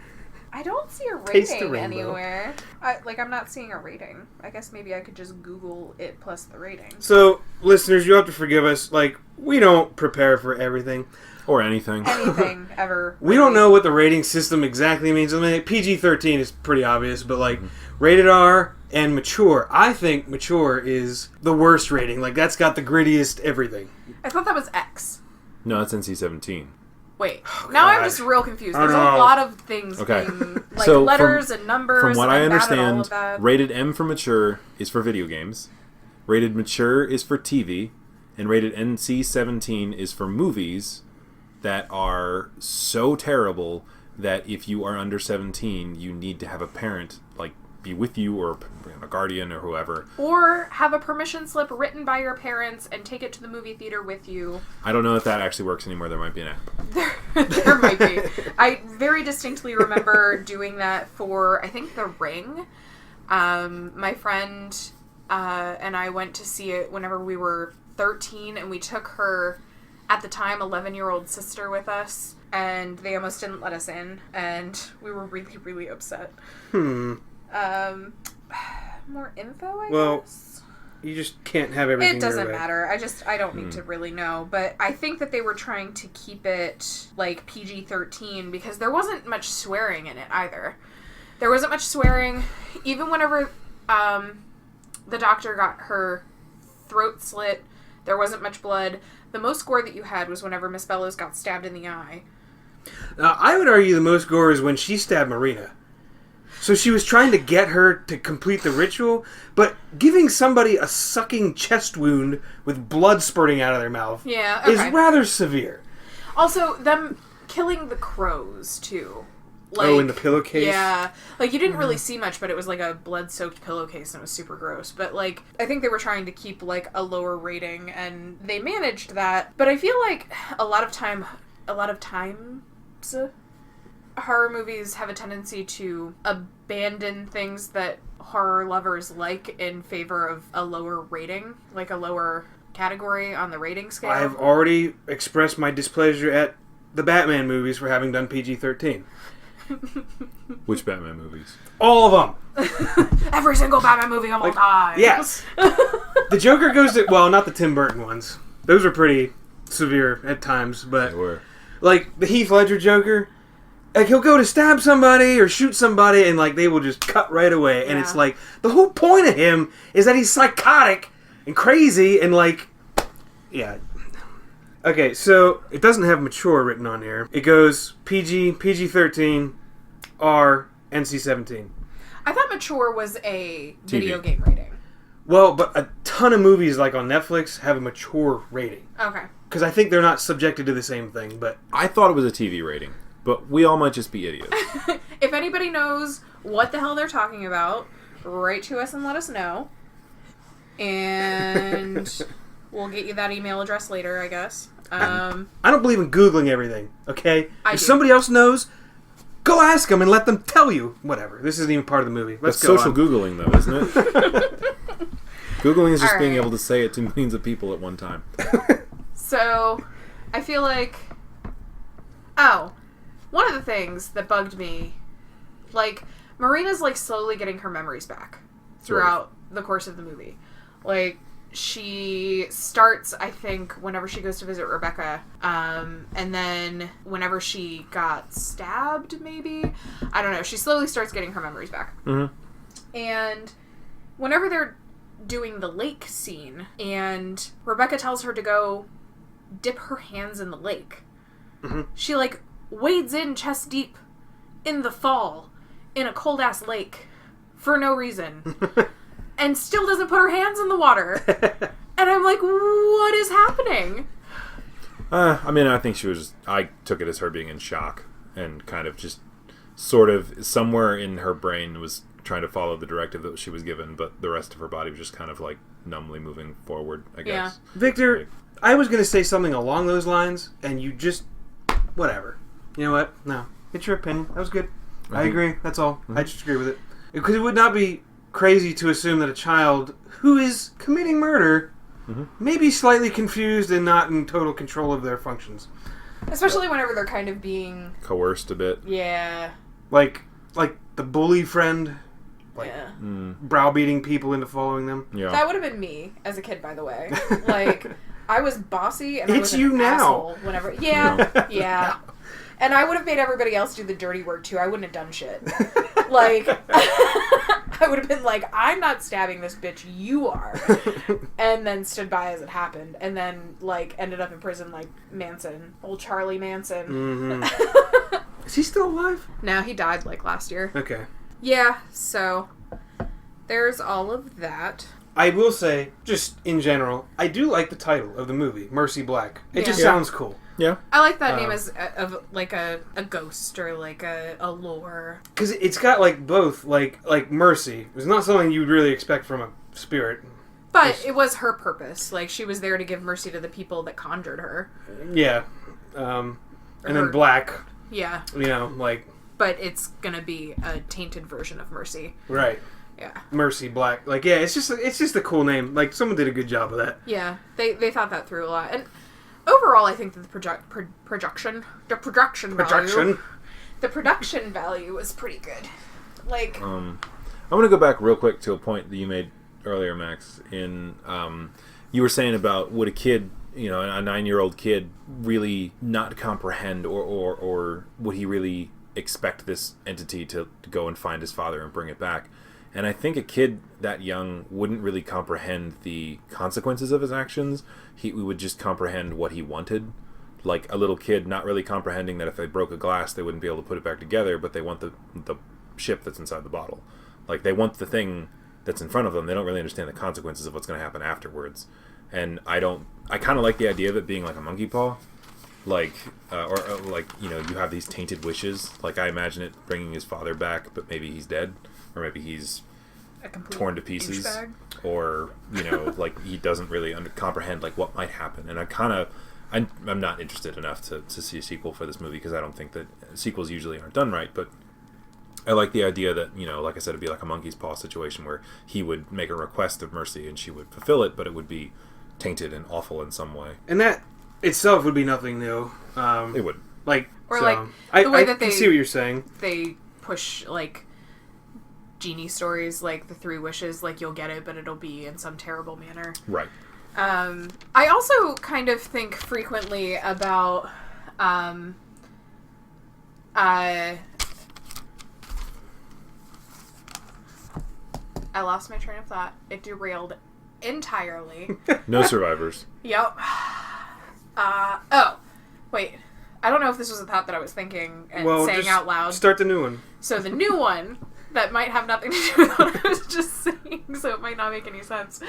I don't see a Taste the rating rainbow. anywhere. I'm not seeing a rating. I guess maybe I could just Google it plus the rating. So, listeners, you have to forgive us. Like, we don't prepare for everything. Or anything. Anything, ever. We don't know what the rating system exactly means. I mean, PG-13 is pretty obvious, but, like, rated R and mature. I think mature is the worst rating. Like, that's got the grittiest everything. I thought that was X. No, that's NC-17. Wait, now I'm God. just real confused. I There's a know. lot of things Okay. being, like, So, letters and numbers. From what and I I'm bad at all understand, of that. rated M for mature is for video games. Rated mature is for TV. And rated NC-17 is for movies that are so terrible that if you are under 17, you need to have a parent, like, be with you or a guardian or whoever. Or have a permission slip written by your parents and take it to the movie theater with you. I don't know if that actually works anymore. There might be an app. There might be. I very distinctly remember doing that for, I think, The Ring. My friend and I went to see it whenever we were 13, and we took her, at the time, 11-year-old sister with us, and they almost didn't let us in, and we were really, really upset. More info, I guess? You just can't have everything It doesn't your way. matter. I don't need to really know. But I think that they were trying to keep it, like, PG-13 because there wasn't much swearing in it either. There wasn't much swearing. Even whenever the doctor got her throat slit, there wasn't much blood. The most gore that you had was whenever Miss Bellows got stabbed in the eye. Now, I would argue the most gore is when she stabbed Marina. So she was trying to get her to complete the ritual, but giving somebody a sucking chest wound with blood spurting out of their mouth Yeah, is okay. rather severe. Also, them killing the crows, too. In the pillowcase? Yeah. Like, you didn't really see much, but it was like a blood-soaked pillowcase, and it was super gross. But, like, I think they were trying to keep, like, a lower rating, and they managed that. But I feel like a lot of times, horror movies have a tendency to abandon things that horror lovers like in favor of a lower rating, like a lower category on the rating scale. I have already expressed my displeasure at the Batman movies for having done PG-13. Which Batman movies? All of them. Every single Batman movie of all time. Yes. The Joker goes to... Well, not the Tim Burton ones. Those are pretty severe at times, but... They were. Like, the Heath Ledger Joker... Like, he'll go to stab somebody or shoot somebody, and, like, they will just cut right away. And it's like, the whole point of him is that he's psychotic and crazy and, like... Yeah. Okay, so it doesn't have mature written on here. It goes PG, PG-13, R, NC-17. I thought mature was a video game rating. Well, but a ton of movies, like, on Netflix have a mature rating. Okay. Because I think they're not subjected to the same thing, but... I thought it was a TV rating, but we all might just be idiots. If anybody knows what the hell they're talking about, write to us and let us know. And we'll get you that email address later, I guess. I don't believe in Googling everything, okay? I if do. somebody else knows, go ask them and let them tell you. Whatever. This isn't even part of the movie. Let's That's go social on. Googling, though, isn't it? Googling is just All being right. able to say it to millions of people at one time. So, I feel like... Oh, one of the things that bugged me, like, Marina's, like, slowly getting her memories back throughout the course of the movie. Like, she starts, I think, whenever she goes to visit Rebecca, and then whenever she got stabbed, maybe? I don't know. She slowly starts getting her memories back. Mm-hmm. And whenever they're doing the lake scene, and Rebecca tells her to go dip her hands in the lake, she, like, wades in chest deep in the fall in a cold-ass lake for no reason. And still doesn't put her hands in the water. And I'm like, what is happening? I mean, I think she was... I took it as her being in shock and kind of just sort of somewhere in her brain was trying to follow the directive that she was given, but the rest of her body was just kind of like numbly moving forward, I guess. Yeah. Victor, Like, I was going to say something along those lines, and you just... Whatever. You know what? No. It's your opinion. That was good. I agree. That's all. I just agree with it. Because it would not be crazy to assume that a child who is committing murder may be slightly confused and not in total control of their functions. Especially whenever they're kind of being... coerced a bit. Yeah. Like the bully friend, Yeah. browbeating people into following them. Yeah. That would have been me as a kid, by the way. Like, I was bossy and I It's was you an now. asshole whenever... Yeah. Yeah. And I would have made everybody else do the dirty work, too. I wouldn't have done shit. Like, I would have been like, I'm not stabbing this bitch, you are. And then stood by as it happened. And then, like, ended up in prison like Manson. Old Charlie Manson. Is he still alive? No, he died, like, last year. Okay. Yeah, so there's all of that. I will say, just in general, I do like the title of the movie, Mercy Black. It just Yeah. sounds cool. Yeah. I like that name as of like a ghost or like a lore. Because it's got, like, both, like mercy. It's not something you'd really expect from a spirit. But it was her purpose. Like, she was there to give mercy to the people that conjured her. Yeah. And then Or- black, Yeah. you know, like, But it's gonna be a tainted version of mercy. right. Yeah. Mercy Black. Like, yeah, it's just a cool name. Like, someone did a good job of that. Yeah. They thought that through a lot. And overall, I think that the production value was pretty good. Like, I'm going to go back real quick to a point that you made earlier, Max. In you were saying about would a kid, you know, a 9-year-old kid, really not comprehend, or would he really expect this entity to go and find his father and bring it back? And I think a kid that young wouldn't really comprehend the consequences of his actions. We would just comprehend what he wanted. Like a little kid not really comprehending that if they broke a glass, they wouldn't be able to put it back together, but they want the ship that's inside the bottle. Like, they want the thing that's in front of them. They don't really understand the consequences of what's going to happen afterwards. And I kind of like the idea of it being like a monkey paw. Like, or like, you know, you have these tainted wishes. Like, I imagine it bringing his father back, but maybe he's dead. Or maybe he's a complete torn to pieces. douchebag. Or, you know, like, he doesn't really comprehend, like, what might happen. And I'm not interested enough to see a sequel for this movie, because I don't think that sequels usually aren't done right. But I like the idea that, you know, like I said, it'd be like a monkey's paw situation where he would make a request of mercy and she would fulfill it, but it would be tainted and awful in some way. And that itself would be nothing new. It would. Like, Or, so, like, I, the way I that can they- see what you're saying. They push, like, genie stories, like the 3 wishes, like, you'll get it, but it'll be in some terrible manner. Right. I also kind of think frequently about, I lost my train of thought. It derailed entirely. No survivors. Yep. Oh, wait. I don't know if this was a thought that I was thinking and saying just out loud. Start the new one. So the new one, that might have nothing to do with what I was just saying, so it might not make any sense.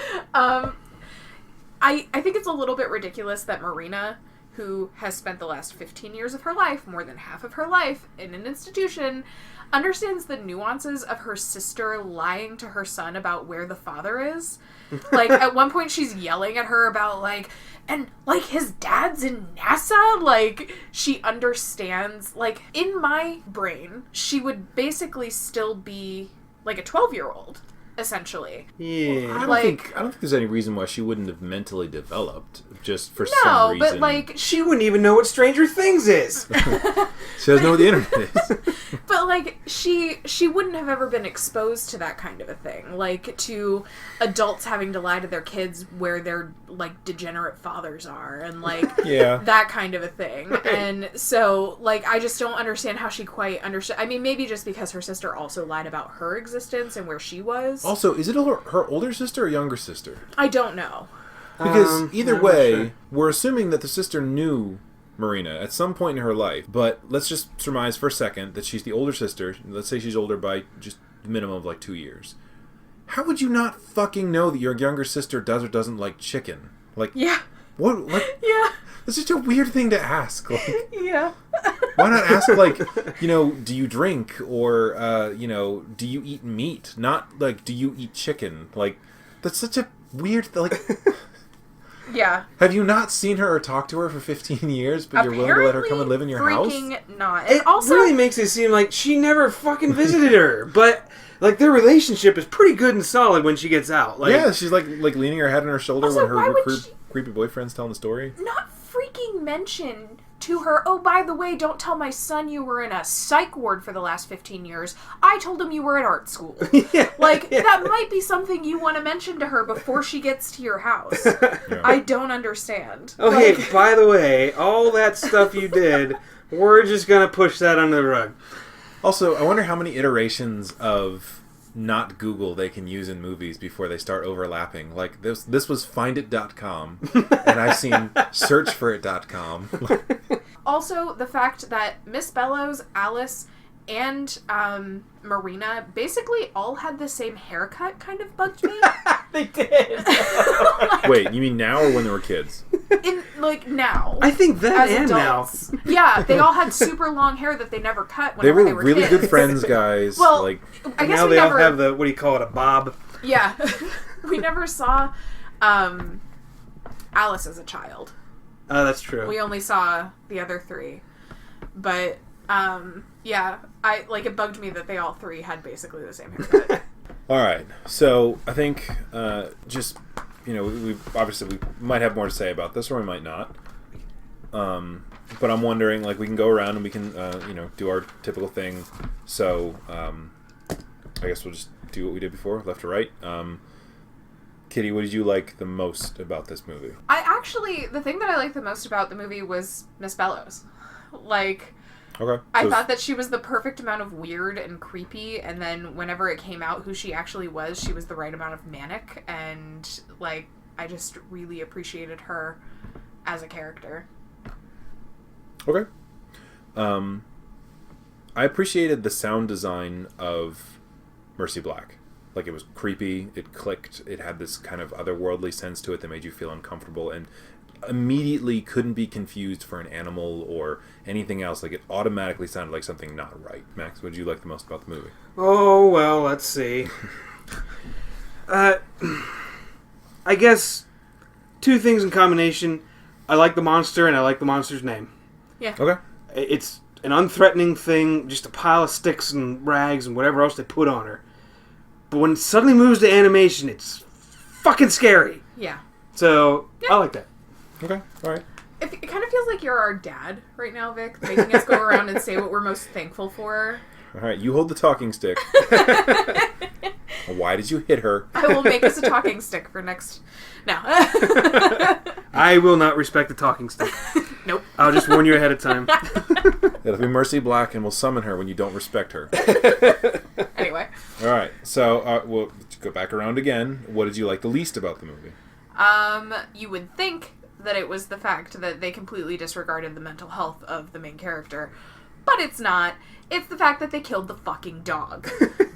I think it's a little bit ridiculous that Marina, who has spent the last 15 years of her life, more than half of her life, in an institution, understands the nuances of her sister lying to her son about where the father is. Like, at one point she's yelling at her about, like, and, like, his dad's in NASA? Like, she understands, like, in my brain, she would basically still be, like, a 12-year-old. Essentially. Yeah. I don't think there's any reason why she wouldn't have mentally developed just for some No, reason. but, like, She wouldn't even know what Stranger Things is. She doesn't know what the internet is. but, like, she wouldn't have ever been exposed to that kind of a thing. Like, to adults having to lie to their kids where their, like, degenerate fathers are, and, like, Yeah. that kind of a thing. And so, like, I just don't understand how she quite understood. I mean, maybe just because her sister also lied about her existence and where she was. Also, is it her older sister or younger sister? I don't know. Because either I'm not way, sure. we're assuming that the sister knew Marina at some point in her life. But let's just surmise for a second that she's the older sister. Let's say she's older by just a minimum of like 2 years. How would you not fucking know that your younger sister does or doesn't like chicken? Like, Yeah. what? Yeah. That's just a weird thing to ask. Like, Yeah. why not ask, like, do you drink or, do you eat meat? Not, like, do you eat chicken? Like, that's such a weird, like... Yeah. Have you not seen her or talked to her for 15 years, but you're willing to let her come and live in your house? Freaking not. And It also, really makes it seem like she never fucking visited her. But, like, their relationship is pretty good and solid when she gets out. Like, Yeah, she's, like leaning her head on her shoulder Also, when why her would she- creepy boyfriend's telling the story. not freaking mention to her, oh, by the way, don't tell my son you were in a psych ward for the last 15 years. I told him you were at art school. That might be something you want to mention to her before she gets to your house. I don't understand. Okay, Like, by the way, all that stuff you did, we're just gonna push that under the rug. Also, I wonder how many iterations of not Google they can use in movies before they start overlapping. Like, this was findit.com, and I've seen searchforit.com. also, the fact that Miss Bellows, Alice, and Marina basically all had the same haircut kind of bugged me. They did. Wait, you mean now or when they were kids? In, like, now. I think that As and adults. Yeah, they all had super long hair that they never cut They whenever were really kids. good friends, guys. Well, like, I guess now we they never... all have the, what do you call it, a bob? Yeah. We never saw Alice as a child. Oh, that's true. We only saw the other 3. But, yeah, it bugged me that they all 3 had basically the same haircut. all right. So I think we might have more to say about this, or we might not. But I'm wondering, like, we can go around and we can, do our typical thing. So I guess we'll just do what we did before, left to right. Kitty, what did you like the most about this movie? The thing that I liked the most about the movie was Miss Bellows. Like, Okay. I thought that she was the perfect amount of weird and creepy, and then whenever it came out who she actually was, she was the right amount of manic, and, like, I just really appreciated her as a character. Okay. I appreciated the sound design of Mercy Black. Like, it was creepy, it clicked, it had this kind of otherworldly sense to it that made you feel uncomfortable, and immediately couldn't be confused for an animal or anything else. Like, it automatically sounded like something not right. Max, what did you like the most about the movie? Oh, well, let's see. I guess 2 things in combination. I like the monster, and I like the monster's name. Yeah. Okay. It's an unthreatening thing, just a pile of sticks and rags and whatever else they put on her. But when it suddenly moves to animation, it's fucking scary. Yeah. So, I like that. Okay. All right. It kind of feels like you're our dad right now, Vic, making us go around and say what we're most thankful for. All right, you hold the talking stick. Why did you hit her? I will make us a talking stick for next... No. I will not respect the talking stick. Nope. I'll just warn you ahead of time. It'll be Mercy Black, and we'll summon her when you don't respect her. Anyway. All right, so we'll go back around again. What did you like the least about the movie? You would think that it was the fact that they completely disregarded the mental health of the main character. But it's not. It's the fact that they killed the fucking dog.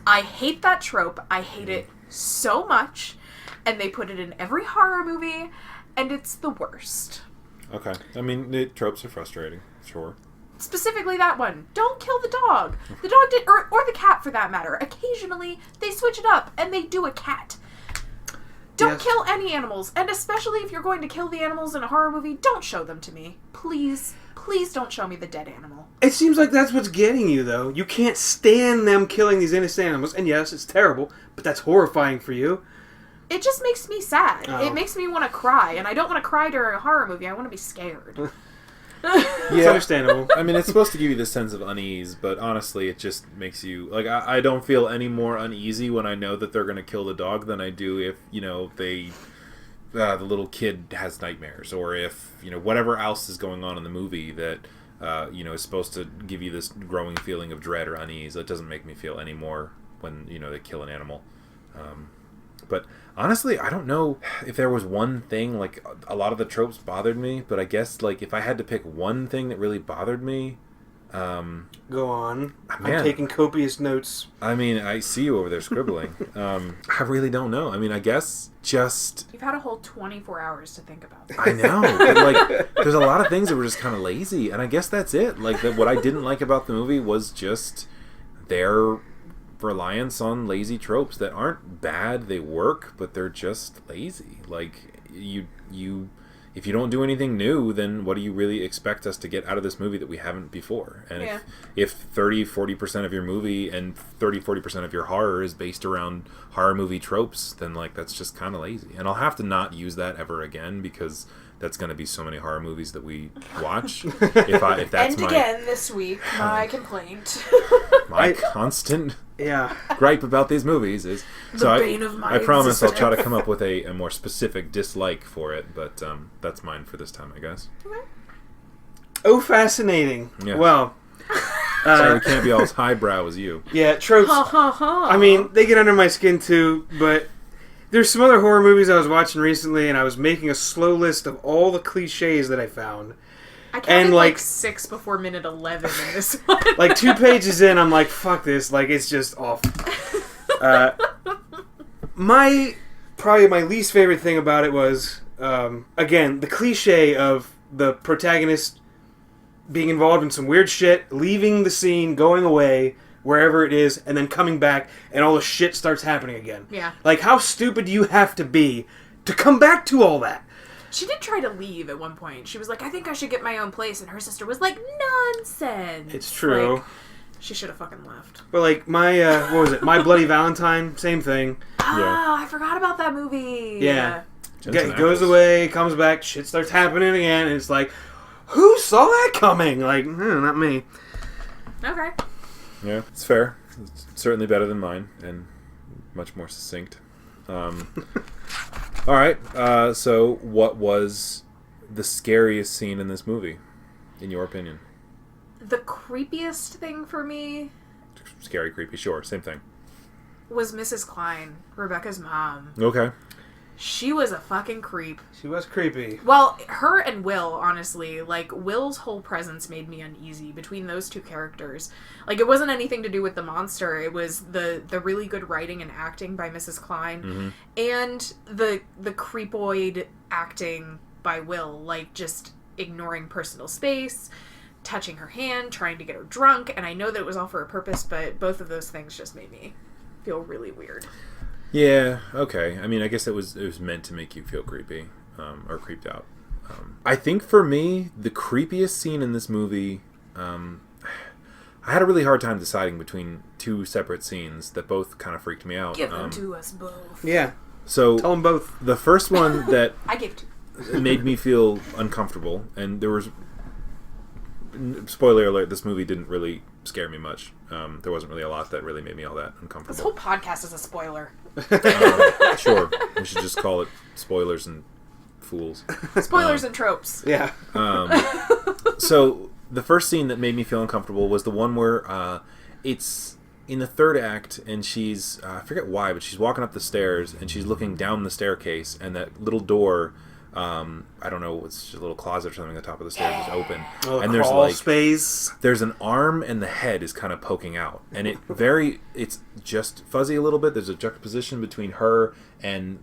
I hate that trope. I hate it so much. And they put it in every horror movie, and it's the worst. Okay. I mean, the tropes are frustrating, sure. Specifically that one. Don't kill the dog. The dog did, or the cat for that matter. Occasionally, they switch it up, and they do a cat. Don't kill any animals, and especially if you're going to kill the animals in a horror movie, don't show them to me. Please, please don't show me the dead animal. It seems like that's what's getting you, though. You can't stand them killing these innocent animals, and yes, it's terrible, but that's horrifying for you. It just makes me sad. Oh. It makes me want to cry, and I don't want to cry during a horror movie. I want to be scared. It's understandable. I mean, it's supposed to give you this sense of unease, but honestly, it just makes you... Like, I don't feel any more uneasy when I know that they're going to kill the dog than I do if, they... the little kid has nightmares, or if, whatever else is going on in the movie that, is supposed to give you this growing feeling of dread or unease. It doesn't make me feel any more when, they kill an animal. But honestly, I don't know if there was one thing, like, a lot of the tropes bothered me, but I guess, like, if I had to pick one thing that really bothered me... Go on. Man. I'm taking copious notes. I mean, I see you over there scribbling. I really don't know. I mean, I guess just... You've had a whole 24 hours to think about this. I know, but, like, there's a lot of things that were just kind of lazy, and I guess that's it. Like, what I didn't like about the movie was just their... reliance on lazy tropes that aren't bad. They work, but they're just lazy. Like, if you don't do anything new, then what do you really expect us to get out of this movie that we haven't before? And if 30-40% of your movie and 30-40% of your horror is based around horror movie tropes, then, like, that's just kind of lazy. And I'll have to not use that ever again, because that's going to be so many horror movies that we watch. if that's and again this week, my complaint. My constant Yeah. gripe about these movies is... The bane of my I promise I'll try to existence. come up with a more specific dislike for it, but that's mine for this time, I guess. Oh, fascinating. Yeah. Well... Sorry, we can't be all as highbrow as you. Yeah, tropes... Ha ha ha. I mean, they get under my skin too, but... There's some other horror movies I was watching recently, and I was making a slow list of all the cliches that I found. I counted and, like 6 before minute 11 in this one. Like 2 pages in, I'm like, fuck this. Like, it's just awful. Probably my least favorite thing about it was, again, the cliche of the protagonist being involved in some weird shit, leaving the scene, going away, wherever it is, and then coming back, and all the shit starts happening again. Yeah. Like, how stupid do you have to be to come back to all that? She did try to leave at one point. She was like, I think I should get my own place. And her sister was like, nonsense. It's true. Like, she should have fucking left. But, like, what was it? My Bloody Valentine, same thing. Ah, I forgot about that movie. Yeah. Jensen Goes Ackles. away, comes back, shit starts happening again, and it's like, who saw that coming? Like, not me. Okay. Yeah, it's fair. It's certainly better than mine, and much more succinct. All right, so what was the scariest scene in this movie, in your opinion? The creepiest thing for me Scary, creepy, sure, same thing. was Mrs. Klein, Rebecca's mom. Okay. She was a fucking creep. She was creepy. Well, her and Will, honestly, like, Will's whole presence made me uneasy between those two characters. Like, it wasn't anything to do with the monster. It was the really good writing and acting by Mrs. Klein, and the creepoid acting by Will, like, just ignoring personal space, touching her hand, trying to get her drunk, and I know that it was all for a purpose, but both of those things just made me feel really weird. Yeah, okay. I mean, I guess it was meant to make you feel creepy, or creeped out. I think for me, the creepiest scene in this movie, I had a really hard time deciding between 2 separate scenes that both kind of freaked me out. Give them to us both. Yeah. So Tell them both. the first one that I gave 2. made me feel uncomfortable, and there was... Spoiler alert, this movie didn't really scare me much. There wasn't really a lot that really made me all that uncomfortable. This whole podcast is a spoiler. Sure. We should just call it Spoilers and Fools. Spoilers and tropes. Yeah. So, the first scene that made me feel uncomfortable was the one where it's in the third act, and she's... I forget why, but she's walking up the stairs, and she's looking down the staircase, and that little door... I don't know, it's just a little closet or something at the top of the stairs is open. Oh, and there's crawl space. There's an arm and the head is kind of poking out. And it's just fuzzy a little bit. There's a juxtaposition between her and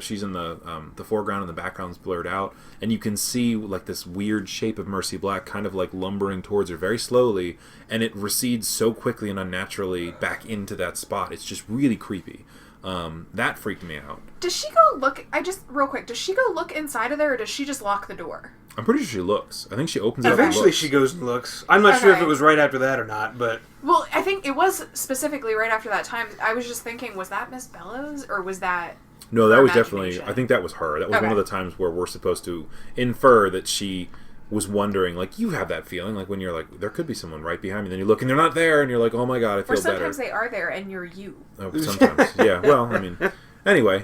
she's in the foreground and the background's blurred out. And you can see like this weird shape of Mercy Black kind of like lumbering towards her very slowly. And it recedes so quickly and unnaturally back into that spot. It's just really creepy. That freaked me out. Does she go look... real quick, does she go look inside of there, or does she just lock the door? I'm pretty sure she looks. I think she opens it up. Eventually she goes and looks. I'm not sure if it was right after that or not, but... Well, I think it was specifically right after that time. I was just thinking, was that Miss Bellows, or was that... No, that her was definitely... imagination? I think that was her. That was Okay. one of the times where we're supposed to infer that she was wondering, like, you have that feeling, like, when you're like, there could be someone right behind me, then you look and they're not there, and you're like, oh my god, I feel Or sometimes better. they are there, and you're you. Oh, sometimes, yeah. Well, I mean... Anyway,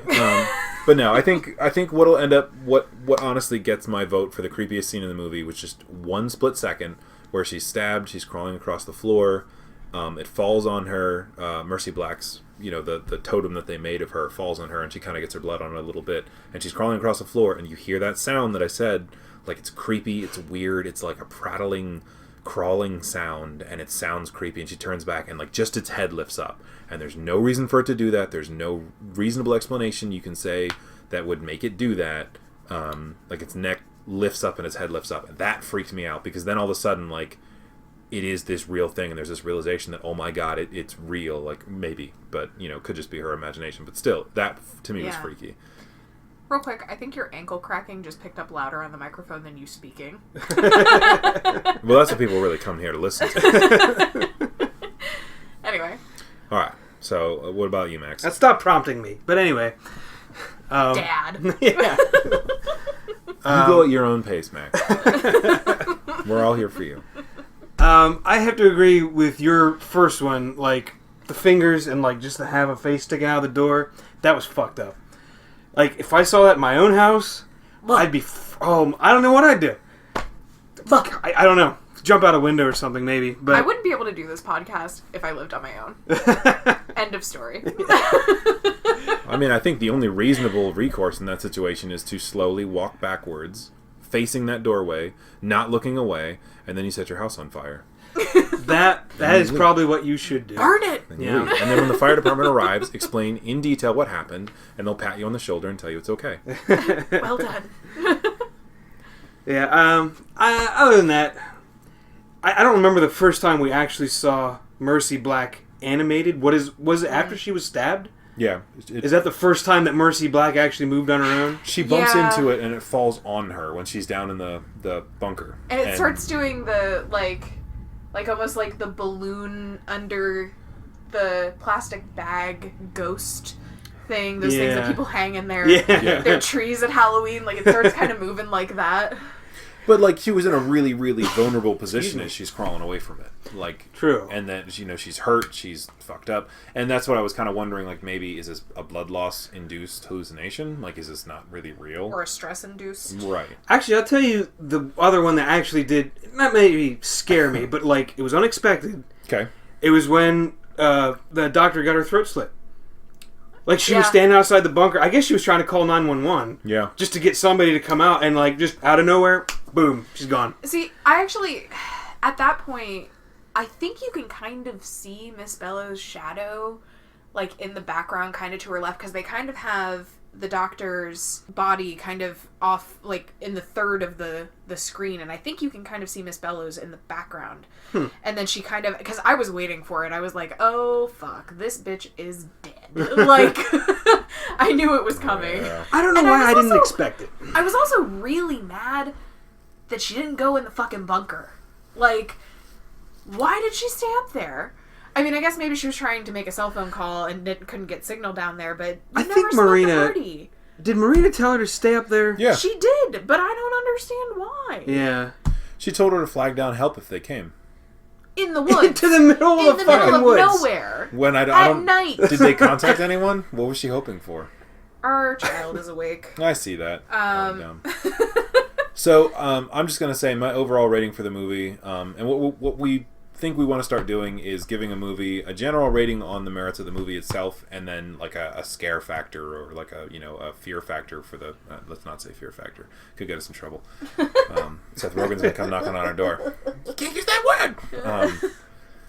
but no, I think what'll end up, what honestly gets my vote for the creepiest scene in the movie was just one split second where she's stabbed, she's crawling across the floor, it falls on her, Mercy Black's, the totem that they made of her falls on her, and she kind of gets her blood on it a little bit, and she's crawling across the floor, and you hear that sound that I said, like, it's creepy, it's weird, it's like a prattling, crawling sound, and it sounds creepy, and she turns back, and like just its head lifts up, and there's no reason for it to do that. There's no reasonable explanation you can say that would make it do that. Like its neck lifts up and its head lifts up, and that freaked me out, because then all of a sudden, like, it is this real thing, and there's this realization that, oh my god, it's real. Like, maybe, but could just be her imagination, but still, that to me was freaky. Real quick, I think your ankle cracking just picked up louder on the microphone than you speaking. Well, that's what people really come here to listen to. Anyway. Alright, so what about you, Max? Stop prompting me. But anyway. Dad. Yeah. You go at your own pace, Max. We're all here for you. I have to agree with your first one. Like, the fingers and, like, just to have a face sticking out of the door, that was fucked up. Like, if I saw that in my own house, I'd be... I don't know what I'd do. Fuck. I don't know. Jump out a window or something, maybe. But I wouldn't be able to do this podcast if I lived on my own. End of story. I mean, I think the only reasonable recourse in that situation is to slowly walk backwards, facing that doorway, not looking away, and then you set your house on fire. That is probably what you should do. Burn it! And then when the fire department arrives, explain in detail what happened, and they'll pat you on the shoulder and tell you it's okay. Well done. Yeah, other than that, I don't remember the first time we actually saw Mercy Black animated. Was it after she was stabbed? Yeah. Is that the first time that Mercy Black actually moved on her own? She bumps into it, and it falls on her when she's down in the bunker. And it starts doing the, like almost like the balloon under the plastic bag ghost thing. Those things that people hang in their trees at Halloween. Like, it starts kind of moving like that. But, like, she was in a really, really vulnerable position as she's crawling away from it. Like, true. And then, she's hurt, she's fucked up. And that's what I was kind of wondering, like, maybe is this a blood loss-induced hallucination? Like, is this not really real? Or a stress-induced. Right. Actually, I'll tell you the other one that actually did, not maybe scare me, but, like, it was unexpected. Okay. It was when the doctor got her throat slit. Like, she was standing outside the bunker. I guess she was trying to call 911. Yeah. Just to get somebody to come out, and, like, just out of nowhere, boom, she's gone. See, I actually, at that point, I think you can kind of see Miss Bellows' shadow, like, in the background, kind of to her left, because they kind of have the doctor's body kind of off, like, in the third of the screen, and I think you can kind of see Miss Bellows in the background. And then she kind of, because I was waiting for it, I was like, oh, fuck, this bitch is dead. Like, I knew it was coming. I don't know why I didn't expect it. I was also really mad that she didn't go in the fucking bunker. Like, why did she stay up there? I mean, I guess maybe she was trying to make a cell phone call and couldn't get signal down there, but you never saw the party. Did Marina tell her to stay up there? Yeah. She did, but I don't understand why. Yeah. She told her to flag down help if they came. In the woods. To the middle of the fucking woods. Nowhere. When I At don't. night. Did they contact anyone? What was she hoping for? Our child is awake. I see that. Calm down. So, I'm just going to say my overall rating for the movie, and what we think we want to start doing is giving a movie a general rating on the merits of the movie itself, and then like a scare factor or like a fear factor for the let's not say fear factor, could get us in trouble. Seth Rogen's gonna come knocking on our door. You can't use that word.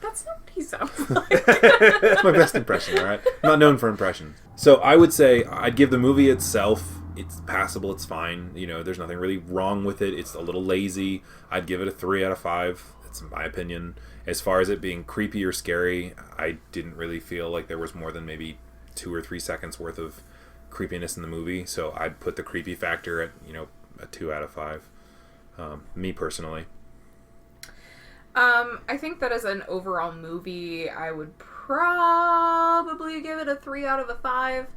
That's not what he sounds like. That's my best impression. All right, I'm not known for impressions. So I would say I'd give the movie itself, it's passable, it's fine. There's nothing really wrong with it. It's a little lazy. I'd give it a 3 out of 5. That's my opinion. As far as it being creepy or scary, I didn't really feel like there was more than maybe 2 or 3 seconds worth of creepiness in the movie. So I'd put the creepy factor at, a 2 out of 5. Me personally. I think that as an overall movie, I would probably give it a 3 out of 5.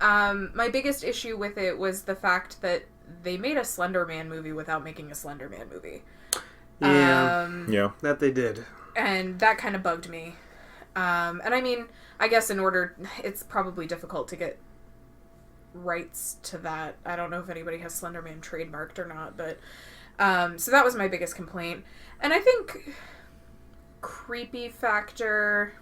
My biggest issue with it was the fact that they made a Slender Man movie without making a Slender Man movie. Yeah, that they did. And that kind of bugged me. And I mean, I guess it's probably difficult to get rights to that. I don't know if anybody has Slender Man trademarked or not, but so that was my biggest complaint. And I think creepy factor,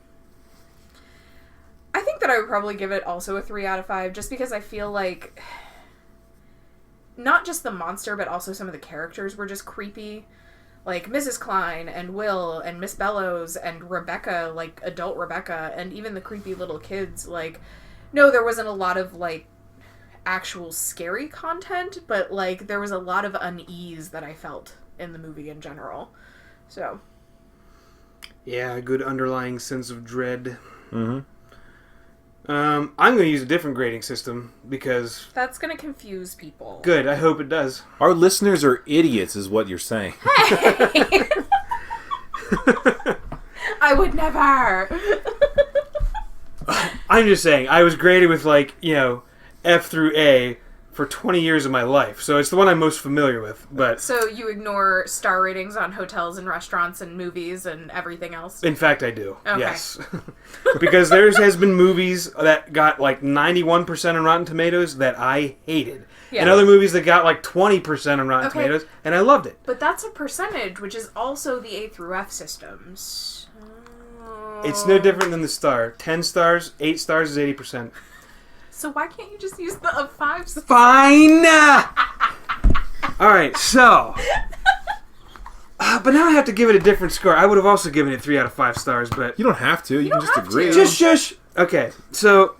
I think that I would probably give it also a 3 out of 5, just because I feel like not just the monster, but also some of the characters were just creepy. Like Mrs. Klein and Will and Miss Bellows and Rebecca, like adult Rebecca, and even the creepy little kids. Like, no, there wasn't a lot of like actual scary content, but like there was a lot of unease that I felt in the movie in general. So, yeah, a good underlying sense of dread. Mm-hmm. I'm going to use a different grading system because that's going to confuse people. Good, I hope it does. Our listeners are idiots, is what you're saying. Hey! I would never. I'm just saying, I was graded with F through A for 20 years of my life, so it's the one I'm most familiar with. But so you ignore star ratings on hotels and restaurants and movies and everything else? In fact, I do. Okay. Yes. Because there has been movies that got 91% on Rotten Tomatoes that I hated. Yeah. And other movies that got 20% on Rotten Tomatoes, and I loved it. But that's a percentage, which is also the A through F systems. It's no different than the star. 10 stars, 8 stars is 80%. So why can't you just use the 5 stars? Fine! Alright, so... but now I have to give it a different score. I would have also given it 3 out of 5 stars, but... You don't have to. You can just agree. Just shush! Okay, so...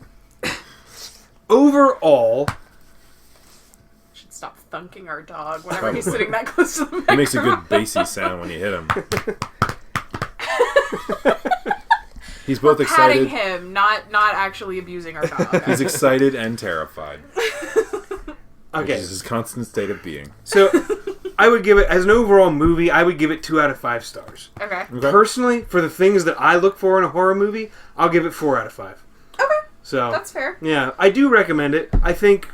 Overall... Should stop thunking our dog whenever he's sitting that close to the microphone. It makes a good bassy sound when you hit him. He's both excited. Patting him, not actually abusing our dog. He's excited and terrified. Okay. Which is his constant state of being. So, I would give it, as an overall movie, I would give it 2 out of 5 stars. Okay. Personally, for the things that I look for in a horror movie, I'll give it 4 out of 5. Okay. So that's fair. Yeah, I do recommend it. I think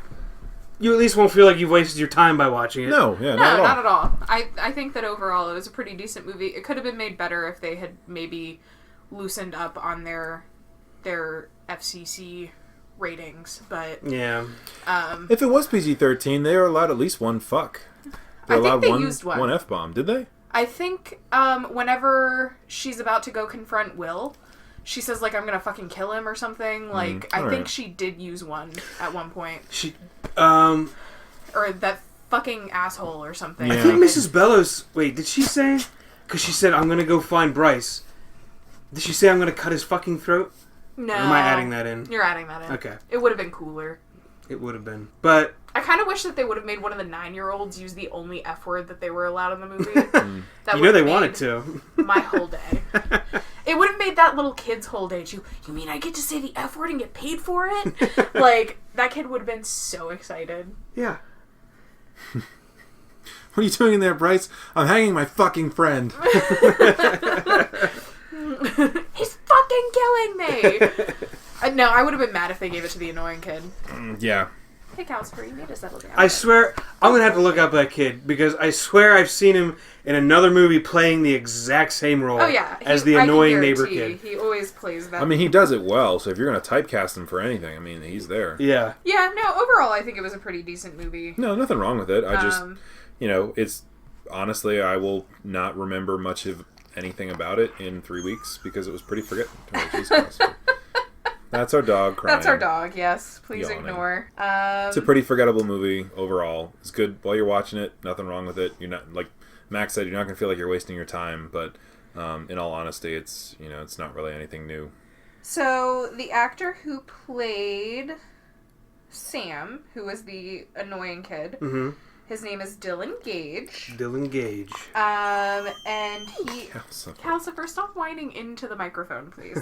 you at least won't feel like you've wasted your time by watching it. No, not at all. I think that overall it was a pretty decent movie. It could have been made better if they had maybe loosened up on their FCC ratings, but yeah. If it was PG-13, they are allowed at least one fuck. I think they used one F-bomb. Did they? I think whenever she's about to go confront Will, she says I'm gonna fucking kill him or something. I think she did use one at one point. She or that fucking asshole or something. Yeah. I think Mrs. Bellows. Wait, did she say? Because she said I'm gonna go find Bryce. Did she say I'm going to cut his fucking throat? No. Or am I adding that in? You're adding that in. Okay. It would have been cooler. It would have been. But... I kind of wish that they would have made one of the 9-year-olds use the only F word that they were allowed in the movie. That they wanted to. My whole day. It would have made that little kid's whole day. You mean I get to say the F word and get paid for it? That kid would have been so excited. Yeah. What are you doing in there, Bryce? I'm hanging my fucking friend. He's fucking killing me! No, I would have been mad if they gave it to the annoying kid. Yeah. Hey, Calcifer, you need to settle down. I swear, I'm gonna have to look up that kid because I swear I've seen him in another movie playing the exact same role. Oh yeah, as the annoying neighbor kid. He always plays that. I mean, he does it well. So if you're going to typecast him for anything, I mean, he's there. Yeah. Yeah. No. Overall, I think it was a pretty decent movie. No, nothing wrong with it. I just, it's honestly, I will not remember much of anything about it in 3 weeks because it was pretty forgettable. That's our dog crying. That's our dog, yes. Please Yawning. ignore. It's a pretty forgettable movie overall. It's good while you're watching it. Nothing wrong with it. You're not, like Max said, you're not going to feel like you're wasting your time. But in all honesty, it's it's not really anything new. So the actor who played Sam, who was the annoying kid, his name is Dylan Gage. Dylan Gage. And he... Calcifer, stop whining into the microphone, please.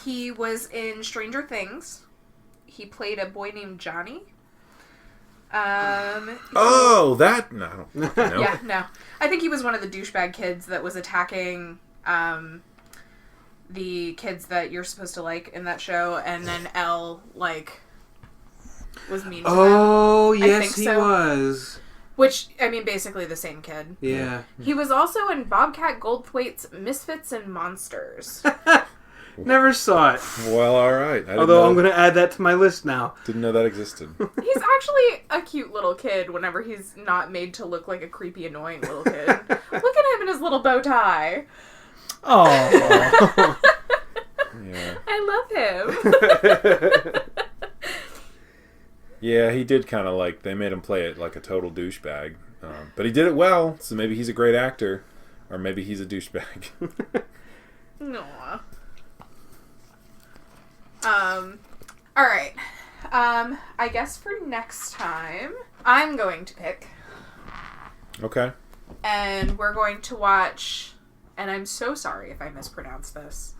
He was in Stranger Things. He played a boy named Johnny. No. Yeah, no. I think he was one of the douchebag kids that was attacking the kids that you're supposed to like in that show, and then Elle, was mean to them. Oh, I yes, think he so. was. Which, I mean, basically the same kid. Yeah. He was also in Bobcat Goldthwait's Misfits and Monsters. Never saw it. Well, all right. Although I'm going to add that to my list now. Didn't know that existed. He's actually a cute little kid whenever he's not made to look like a creepy, annoying little kid. Look at him in his little bow tie. Oh. Yeah. I love him. Yeah, he did kind of they made him play it like a total douchebag. But he did it well, so maybe he's a great actor. Or maybe he's a douchebag. No. Alright. I guess for next time, I'm going to pick. Okay. And we're going to watch, and I'm so sorry if I mispronounce this,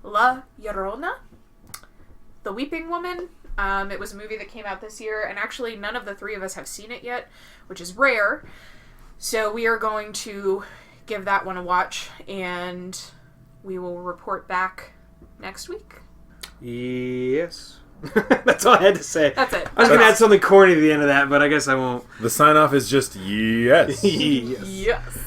La Llorona, The Weeping Woman. It was a movie that came out this year, and actually none of the three of us have seen it yet, which is rare. So we are going to give that one a watch, and we will report back next week. Yes. That's all I had to say. That's it. I was going to add something corny to the end of that, but I guess I won't. The sign-off is just yes. Yes. Yes.